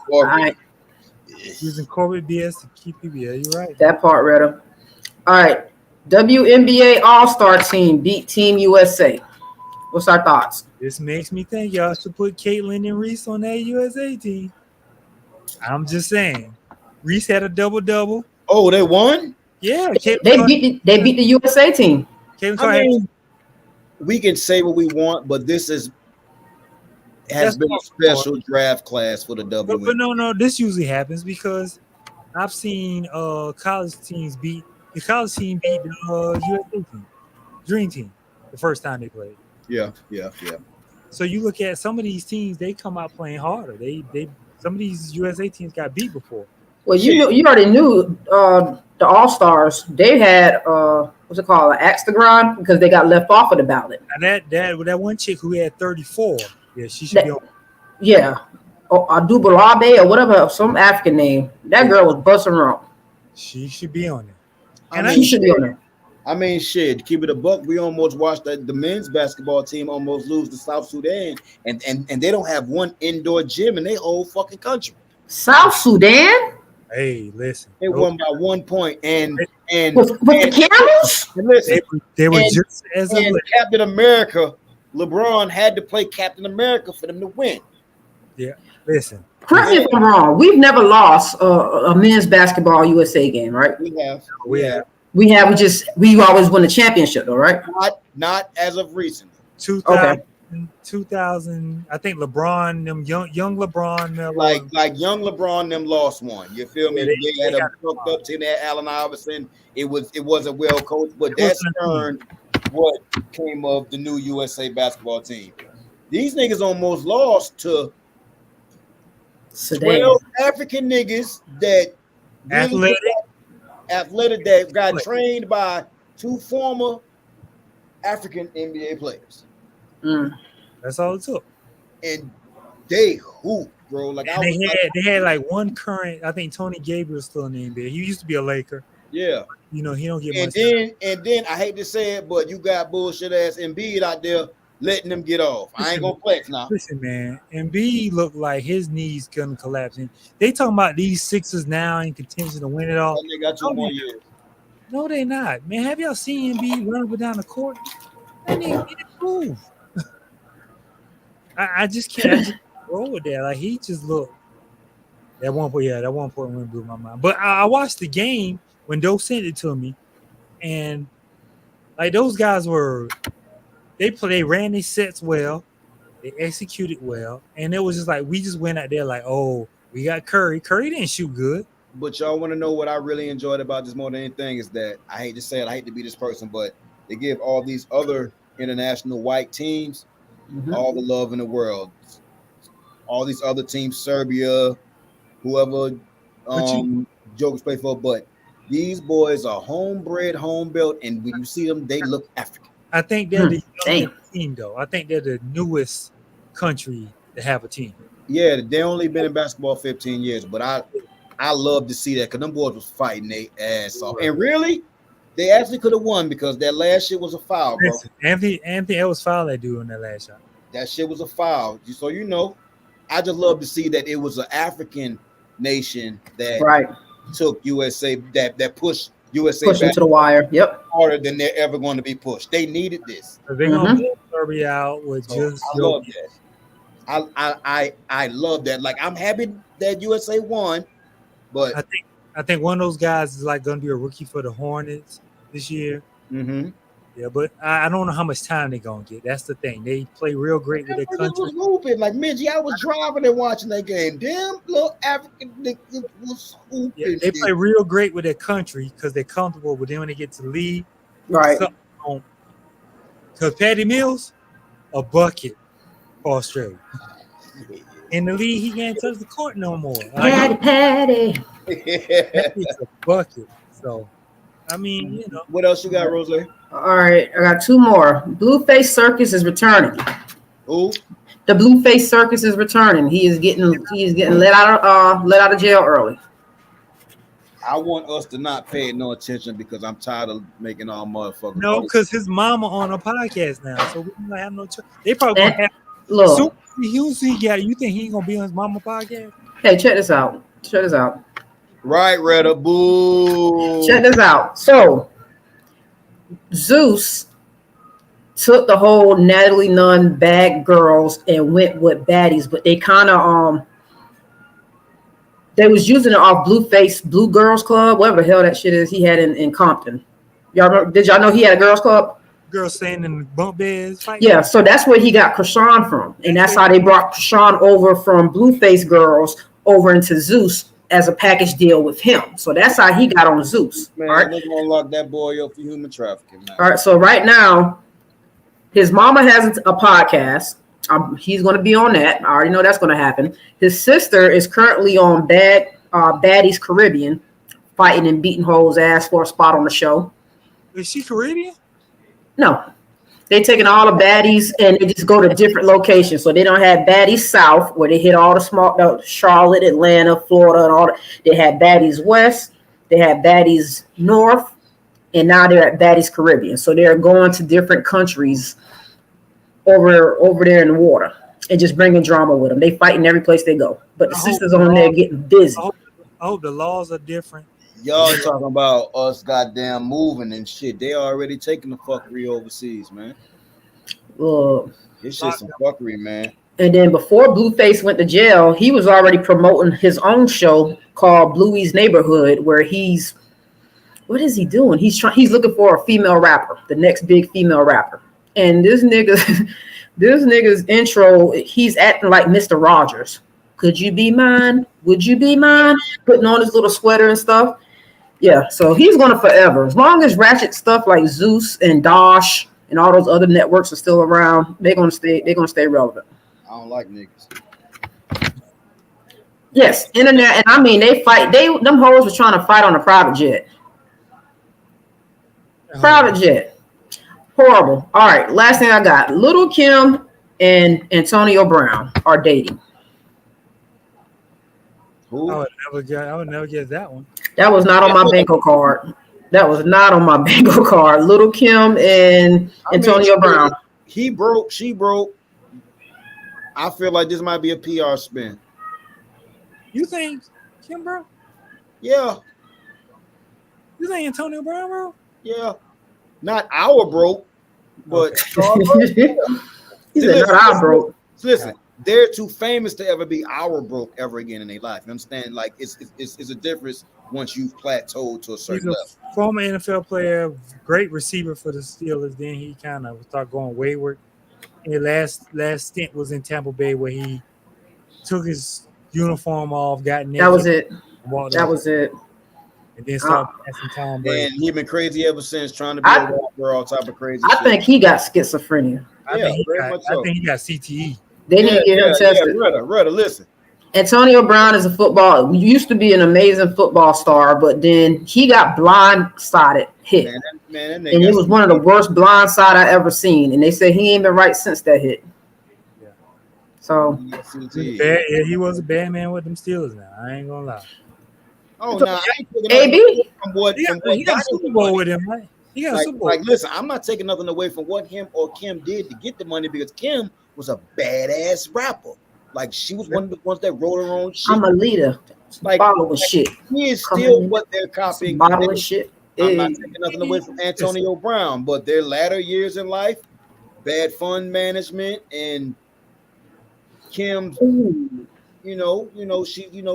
using corporate BS to keep people. Yeah, you're right. That part, Retta. All right. WNBA All-Star Team beat Team USA. What's our thoughts? This makes me think y'all should put Caitlin and Reese on that USA team. I'm just saying. Reese had a double-double. Oh, they won? Yeah. They beat the USA team. We can say what we want, but this has been a special draft class for the WNBA. But no, this usually happens because I've seen college teams beat the USA team, Dream Team, the first time they played. Yeah. So you look at some of these teams; they come out playing harder. Some of these USA teams got beat before. Well, you already knew the All Stars. They had what's it called, an axe to grind because they got left off of the ballot. And that one chick who had 34, yeah, she should be on. Yeah, Adubalabe or whatever, some African name. That girl was busting wrong. She should be on there. She should be on there. I mean, shit, keep it a buck. We almost watched the men's basketball team almost lose to South Sudan, and they don't have one indoor gym in their whole fucking country. South Sudan? Hey, listen. They won by 1 point, and with the Camels? Listen, they were just as Captain America. LeBron had to play Captain America for them to win. Yeah, listen. Correct me if I'm wrong. We've never lost a men's basketball USA game, right? We have. We always win the championship, though, right? Not as of recently. 2000, in 2000. I think LeBron, them young LeBron, like young LeBron, them lost one. You feel me? Yeah, they had them hooked up to that Allen Iverson. It wasn't well coached, but that's turned what came of the new USA basketball team. These niggas almost lost to 12 African niggas that really athletic that got trained by 2 former African NBA players. That's all it took. And they hoop, bro. Like they had like one current. I think Tony Gabriel still in the NBA. He used to be a Laker. Yeah. You know, he don't get much. And then I hate to say it, but you got bullshit ass Embiid out there letting them get off. I ain't gonna flex now. Listen, man, Embiid looked like his knees gonna collapse. And they talking about these Sixers now in contention to win it all. They got 2 more years. No, they not. Man, have y'all seen Embiid run up and down the court? That nigga can't move. I just can't roll with that. Like he just looked. At one point when blew my mind. But I watched the game when Doe sent it to me, and like those guys they ran their sets well, they executed well, and it was just like we just went out there like, oh, we got Curry. Curry didn't shoot good. But y'all want to know what I really enjoyed about this more than anything is that I hate to say it, I hate to be this person, but they give all these other international white teams all the love in the world. All these other teams, Serbia, whoever Jokers play for, but these boys are homebred, home built, and when you see them, they look African. I think they're the youngest team, though. I think they're the newest country to have a team. Yeah, they only been in basketball 15 years, but I love to see that because them boys was fighting their ass off. And really, they actually could have won because that last shit was a foul, bro. Anthony Edwards fouled that dude on that last shot. That shit was a foul. So you know, I just love to see that it was an African nation that took USA, that pushed USA back to the wire. Yep, harder than they're ever going to be pushed. They needed this. They're gonna pull Serbia out with just. I love that. I love that. Like I'm happy that USA won, but I think one of those guys is like going to be a rookie for the Hornets this year. Mm-hmm. Yeah, but I don't know how much time they're going to get. That's the thing. They play real great with their country. Was hooping. Like, Midgie, I was driving and watching that game. Damn little African niggas was hooping. Yeah, they play real great with their country because they're comfortable, but then when they get to the league, because Patty Mills, a bucket for Australia. In the league, he can't touch the court no more. Patty. It's a bucket. So, I mean, you know. What else you got, Rose? All right, I got 2 more. Blueface Circus is returning. Who? The Blueface Circus is returning. He is getting let out of jail early. I want us to not pay no attention because I'm tired of making all motherfuckers. No, because his mama on a podcast now, so we don't have no choice. They probably gonna have. Look, you think he ain't gonna be on his mama podcast? Hey, check this out. Right, Retta, boo. Check this out. So, Zeus took the whole Natalie Nunn bad girls and went with baddies, but they kind of they was using it off Blueface Blue Girls Club, whatever the hell that shit is he had in Compton. Y'all remember, did y'all know he had a girls club? Girls staying in the bunk beds. Yeah, so that's where he got Krishan from, and that's how they brought Krishan over from Blueface Girls over into Zeus as a package deal with him. So that's how he got on Zeus. Man, right? they're gonna lock that boy up for human trafficking. Man. All right, so right now, his mama has a podcast. He's going to be on that. I already know that's going to happen. His sister is currently on Baddies Caribbean, fighting and beating hoes ass for a spot on the show. Is she Caribbean? No. They taking all the baddies and they just go to different locations. So they don't have Baddies South where they hit all the small Charlotte, Atlanta, Florida, and all that. They had Baddies West. They had Baddies North. And now they're at Baddies Caribbean. So they're going to different countries over there in the water and just bringing drama with them. They fight in every place they go. But the sisters on there getting busy. I hope the laws are different. Y'all talking about us goddamn moving and shit. They already taking the fuckery overseas, man. This shit's some fuckery, man. And then before Blueface went to jail, he was already promoting his own show called Bluey's Neighborhood, where what is he doing? He's looking for a female rapper, the next big female rapper. And this nigga This nigga's intro, he's acting like Mr. Rogers. Could you be mine? Would you be mine? Putting on his little sweater and stuff. Yeah, so he's gonna forever. As long as ratchet stuff like Zeus and Dosh and all those other networks are still around, they're gonna stay relevant. I don't like niggas. Yes, internet, and I mean them hoes was trying to fight on a private jet. Private jet. Horrible. All right, last thing I got. Little Kim and Antonio Brown are dating. Who? I would never get that one. That was not on my bingo card. That was not on my bingo card. Little Kim and Antonio Brown. He broke, she broke. I feel like this might be a PR spin. You think Kim, bro? Yeah, You think Antonio Brown, bro? yeah. Not our broke, but He said, not our broke. Listen, they're too famous to ever be our broke ever again in their life. You understand? Like it's a difference once you've plateaued to a He's certain a level. former NFL player, great receiver for the Steelers. Then he kind of started going wayward. And his last stint was in Tampa Bay, where he took his uniform off, got naked. That was it. walked That off, was it. and then started passing Tom Brady. And he's been crazy ever since, trying to be I- a rapper, all type of crazy. I shit. think he got schizophrenia. I Yeah, think very I much so. think he got CTE. They need to get him tested. Rudder, listen. Antonio Brown is a football. Used to be an amazing football star, but then he got blindsided hit, Man, that and nigga. it was one of the worst blindside I ever seen. And they said he ain't been right since that hit. Yeah. So He was a bad man with them Steelers. Now I ain't gonna lie. Oh no, I ain't taking AB, nothing from what He got a Super Bowl with him, right? He got a Super Bowl. Like, listen, I'm not taking nothing away from what him or Kim did to get the money, because Kim was a badass rapper. Like, she was one of the ones that wrote her own shit. I'm a leader. Like, Bottle of shit. he is Come still on. what they're copying. Bottle of shit. I'm not taking nothing away from Antonio Brown, but their latter years in life, bad fund management, and Kim's, she,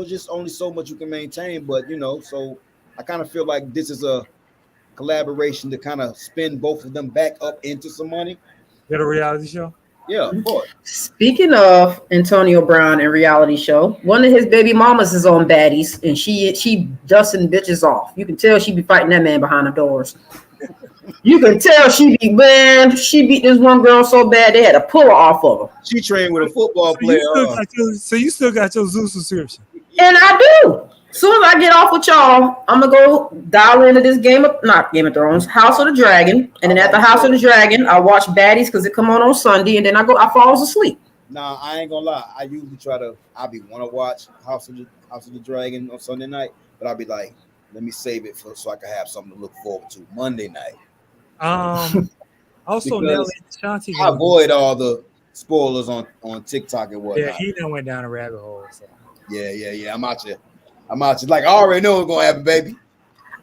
just only so much you can maintain. But so I kind of feel like this is a collaboration to kind of spin both of them back up into some money. Get a reality show. Yeah, of course. Speaking of Antonio Brown and reality show, one of his baby mamas is on Baddies, and she dusting bitches off. You can tell she be fighting that man behind the doors. You can tell she beat this one girl so bad they had to pull her off of her. She trained with a football player. So you still got your Zeus subscription. And I do. As soon as I get off with y'all, I'm gonna go dial into this not Game of Thrones, House of the Dragon, and then at the House of the Dragon, I watch Baddies because it come on Sunday, and then I fall asleep. Nah, I ain't gonna lie. I usually want to watch House of the Dragon on Sunday night, but I'll be like, let me save it so I can have something to look forward to Monday night. Also, Because Nelly Shanti. I avoid all the spoilers on TikTok and whatnot. Yeah, he done went down a rabbit hole. So. Yeah. I'm out here. Like, I already know what's gonna happen, baby.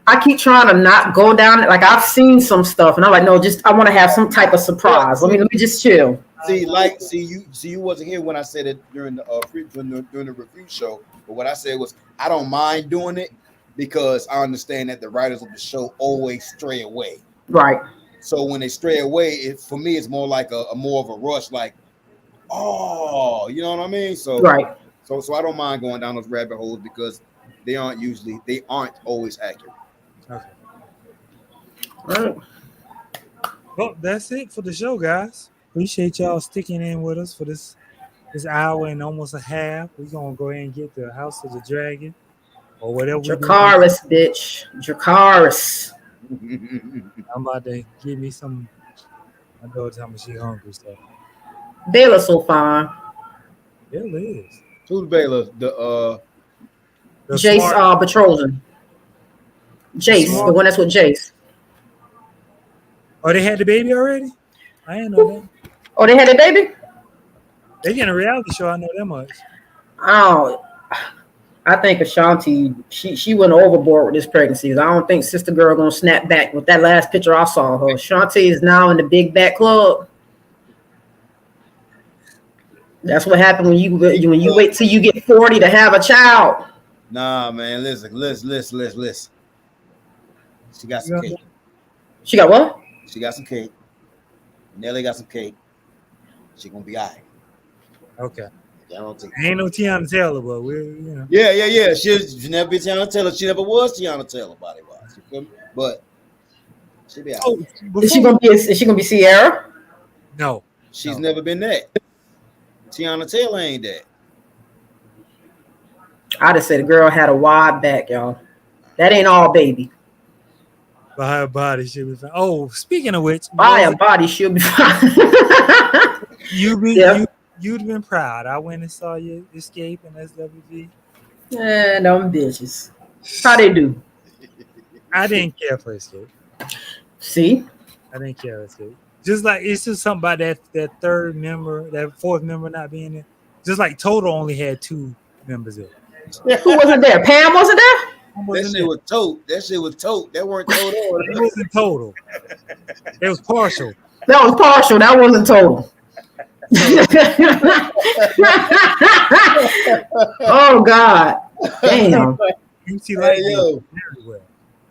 I keep trying to not go down it. Like, I've seen some stuff, and I'm like, no, I want to have some type of surprise. Let me just chill. You wasn't here when I said it during the review show. But what I said was, I don't mind doing it because I understand that the writers of the show always stray away. Right. So when they stray away, for me, it's more like a more of a rush. Like, oh, you know what I mean? So right. So I don't mind going down those rabbit holes because they aren't always accurate. Okay. Right. Well, that's it for the show, guys. Appreciate y'all sticking in with us for this hour and almost a half. We're gonna go ahead and get the House of the Dragon or whatever. Dracarys, bitch. Dracarys. I'm about to give me some. I know how much she hungry, so. Baylor so fine. It is. Who's Baylor? The Jace Petrosian. Jace, the one that's with Jace. Oh, they had the baby already? I didn't know that. Oh, they had a baby? They getting a reality show, I know that much. Oh, I think Ashanti, she went overboard with this pregnancy. I don't think Sister Girl gonna snap back with that last picture I saw of her. Ashanti is now in the big back club. That's what happened when you wait till you get 40 to have a child. Nah, man, listen. She got some cake. She got what? She got some cake. Nelly got some cake. She gonna be all right. Okay. I don't think. Ain't no Tiana Taylor, but we're, you know. Yeah. She never been Tiana Taylor. She never was Tiana Taylor, body wise. You feel me? But she be all right. Oh, Is she gonna be Sierra? No. She's never been that. Tiana Taylor ain't that. I just said the girl had a wide back, y'all. That ain't all baby. By her body, she was. Oh, speaking of which, By her body, she'll be fine. You'd been proud. I went and saw you Escape in SWV. Man, them bitches. How they do? I didn't care for Escape. See? I didn't care for Escape. Just like it's just something about that third member, that fourth member not being there. Just like Total only had 2 members there. Who wasn't there? Pam wasn't there? That shit was tote. That weren't Total. It wasn't Total. It was partial. That was partial. That wasn't total. Oh God! Damn. MC Light, yo.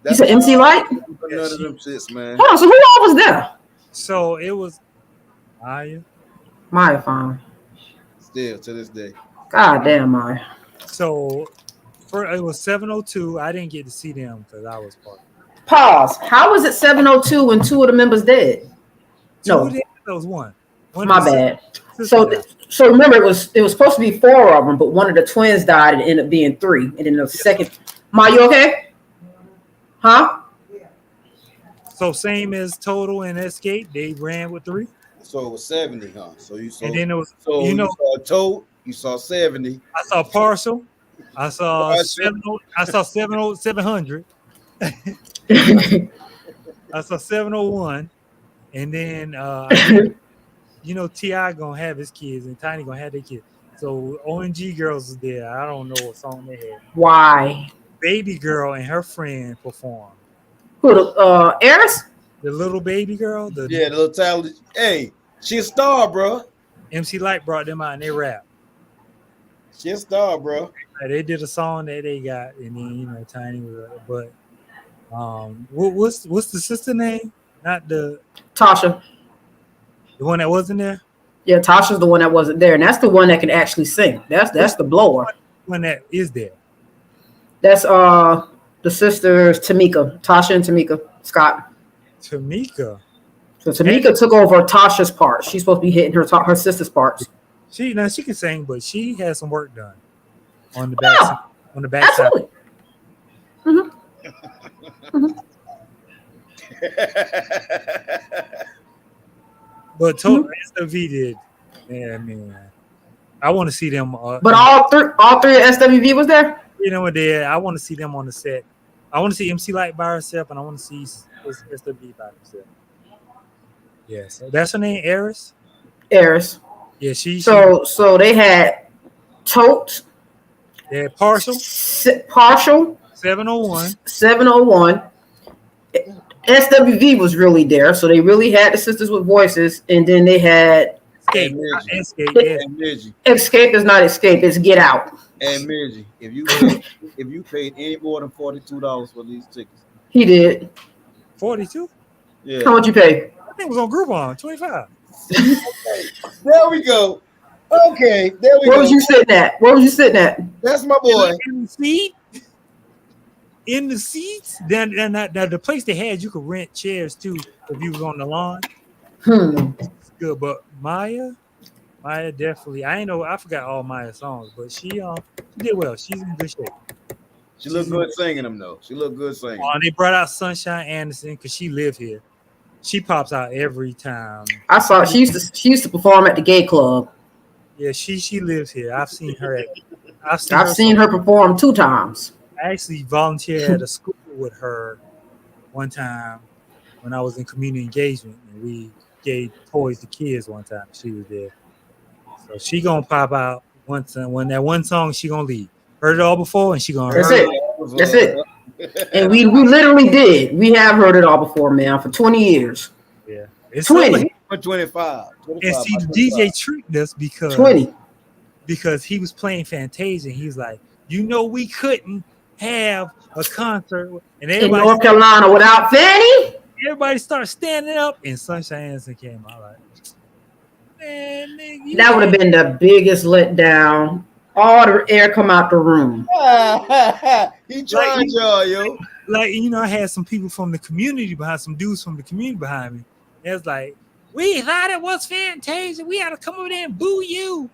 You said MC Light? None of them shits, man. Hold on. So who all was there? So it was Maya. Maya fine. Still to this day. God damn, Maya. So it was 702. I didn't get to see them because I was part. Pause. How was it 702 when 2 of the members dead? No, There was one. my bad. Sister died. So remember, it was supposed to be 4 of them, but one of the twins died and it ended up being 3. And then the second, Ma, you okay? Huh? So same as Total and Escape, they ran with 3. So it was 70, huh? So you saw. And then it was, So you saw Tote. You saw 70. I saw Partial. I saw 700. I saw 701, and then T.I. gonna have his kids and Tiny gonna have their kids. So OMG Girls is there. I don't know what song they had. Why? Baby Girl and her friend performed. Who the Eris? The little baby girl. The little talent. Hey, she a star, bro. MC Light brought them out and they rap. She a star, bro. They did a song that they got, and then Tiny was, but what's the sister name? Not the Tasha. The one that wasn't there? Yeah, Tasha's the one that wasn't there, and that's the one that can actually sing. That's the blower. One that is there. That's the sisters Tamika, Tasha and Tamika Scott. Tamika. So Tamika took over Tasha's part. She's supposed to be hitting her sister's parts. She can sing, but she has some work done on the back side. On the back side. Mm-hmm. Mm-hmm. But Total SWV did. Yeah, man. I want to see them. But all three of SWV was there? There. I want to see them on the set. I want to see MC Light by herself, and I want to see SWV by herself. Yeah, so that's her name, Eris? Eris. Yeah, she. So they had Tote. They had Partial. 701. 701. SWV was really there, so they really had the sisters with voices, and then they had Escape is not Escape, it's Get Out. And Midgie, if you paid any more than $42 for these tickets, he did. 42. Yeah. How much you pay? I think it was on Groupon, 25. Okay. There we go. Okay, there we go. Where was you sitting at? That's my boy. In the seat. In the seats. Then the place they had, you could rent chairs too if you was on the lawn. It's good, but Maya definitely. I forgot all Maya's songs, but she did well. She's in good shape. She looked good singing them though. She looked good singing. Oh, and they brought out Sunshine Anderson because she lived here. She pops out every time. I saw she used to perform at the gay club. Yeah, she lives here. I've seen her. I've seen her perform 2 times. I actually volunteered at a school with her one time when I was in community engagement, and we gave toys to kids one time. She was there, so she gonna pop out once when that one song she gonna leave. Heard it all before, and she gonna. That's it. And we literally did. We have heard it all before, man, for 20 years. Yeah, it's 20. 25. And see, the DJ treated us because 20 because he was playing Fantasia. He's like, we couldn't have a concert and in North Carolina without Fanny. Everybody started standing up, and Sunshine Anderson came out. Like, Man, nigga, That would have been the biggest letdown. All the air come out the room. He tried y'all, yo. Like, you know, I had some people from the community behind, some dudes from the community behind me. It was like, we thought it was Fantasia. We had to come over there and boo you.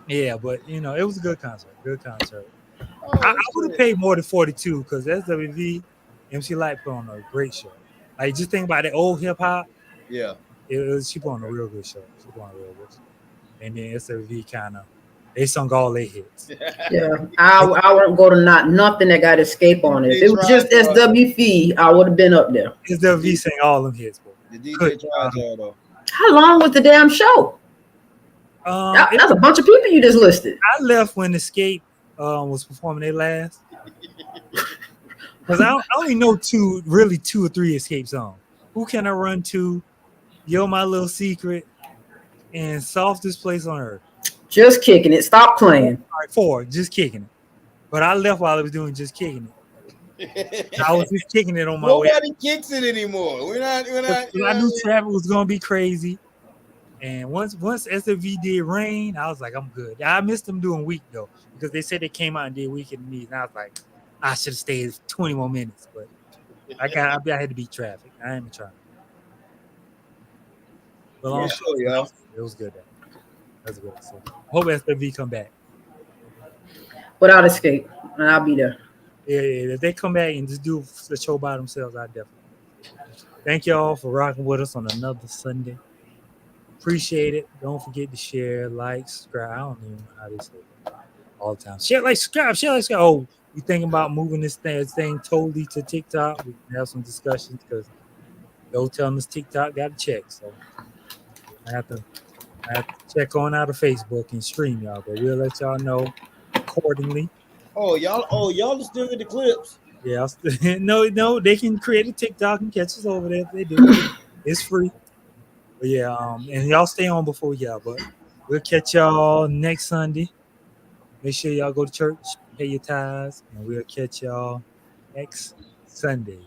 Yeah, but you know, it was a good concert. Good concert. I would have paid more than 42 because SWV, MC Light put on a great show. Like, just think about that old hip hop. Yeah. She put on a real good show. And then SWV kind of, they sung all their hits. Yeah, I wouldn't go to nothing that got Escape on it. If it was just SWV, I would have been up there. SWV sang all them hits, bro. The DJ tried y'all though. How long was the damn show? That's a bunch of people you just listed. I left when Escape was performing their last. Because I only know two or three Escape songs. Who Can I Run To? Yo, My Little Secret, and Softest Place on Earth. Just Kicking It. Stop playing. All right, 4, Just Kicking It. But I left while I was doing Just Kicking It. I was just kicking it on my way. Nobody kicks it anymore. We're not. I knew traffic was gonna be crazy. And once SWV did Rain, I was like, I'm good. I missed them doing Week though, because they said they came out and did Week in the Knees. And I was like, I should have stayed 20 more minutes, but I had to beat traffic. I ain't trying. But Yeah, sure, y'all. It was good. That's good. So hope SWV come back. Without Escape, and I'll be there. Yeah. If they come back and just do the show by themselves, I definitely. Thank y'all for rocking with us on another Sunday. Appreciate it. Don't forget to share, like, subscribe. I don't even know how they say it all the time. Share, like, subscribe. Oh, we thinking about moving this thing totally to TikTok. We can have some discussions because they'll tell us TikTok got to check. So I have to check on out of Facebook and stream y'all, but we'll let y'all know accordingly. Oh, y'all just doing the clips. Yeah, no, they can create a TikTok and catch us over there if they do. It's free. But yeah, and y'all stay on before y'all, but we'll catch y'all next Sunday. Make sure y'all go to church, pay your tithes, and we'll catch y'all next Sunday.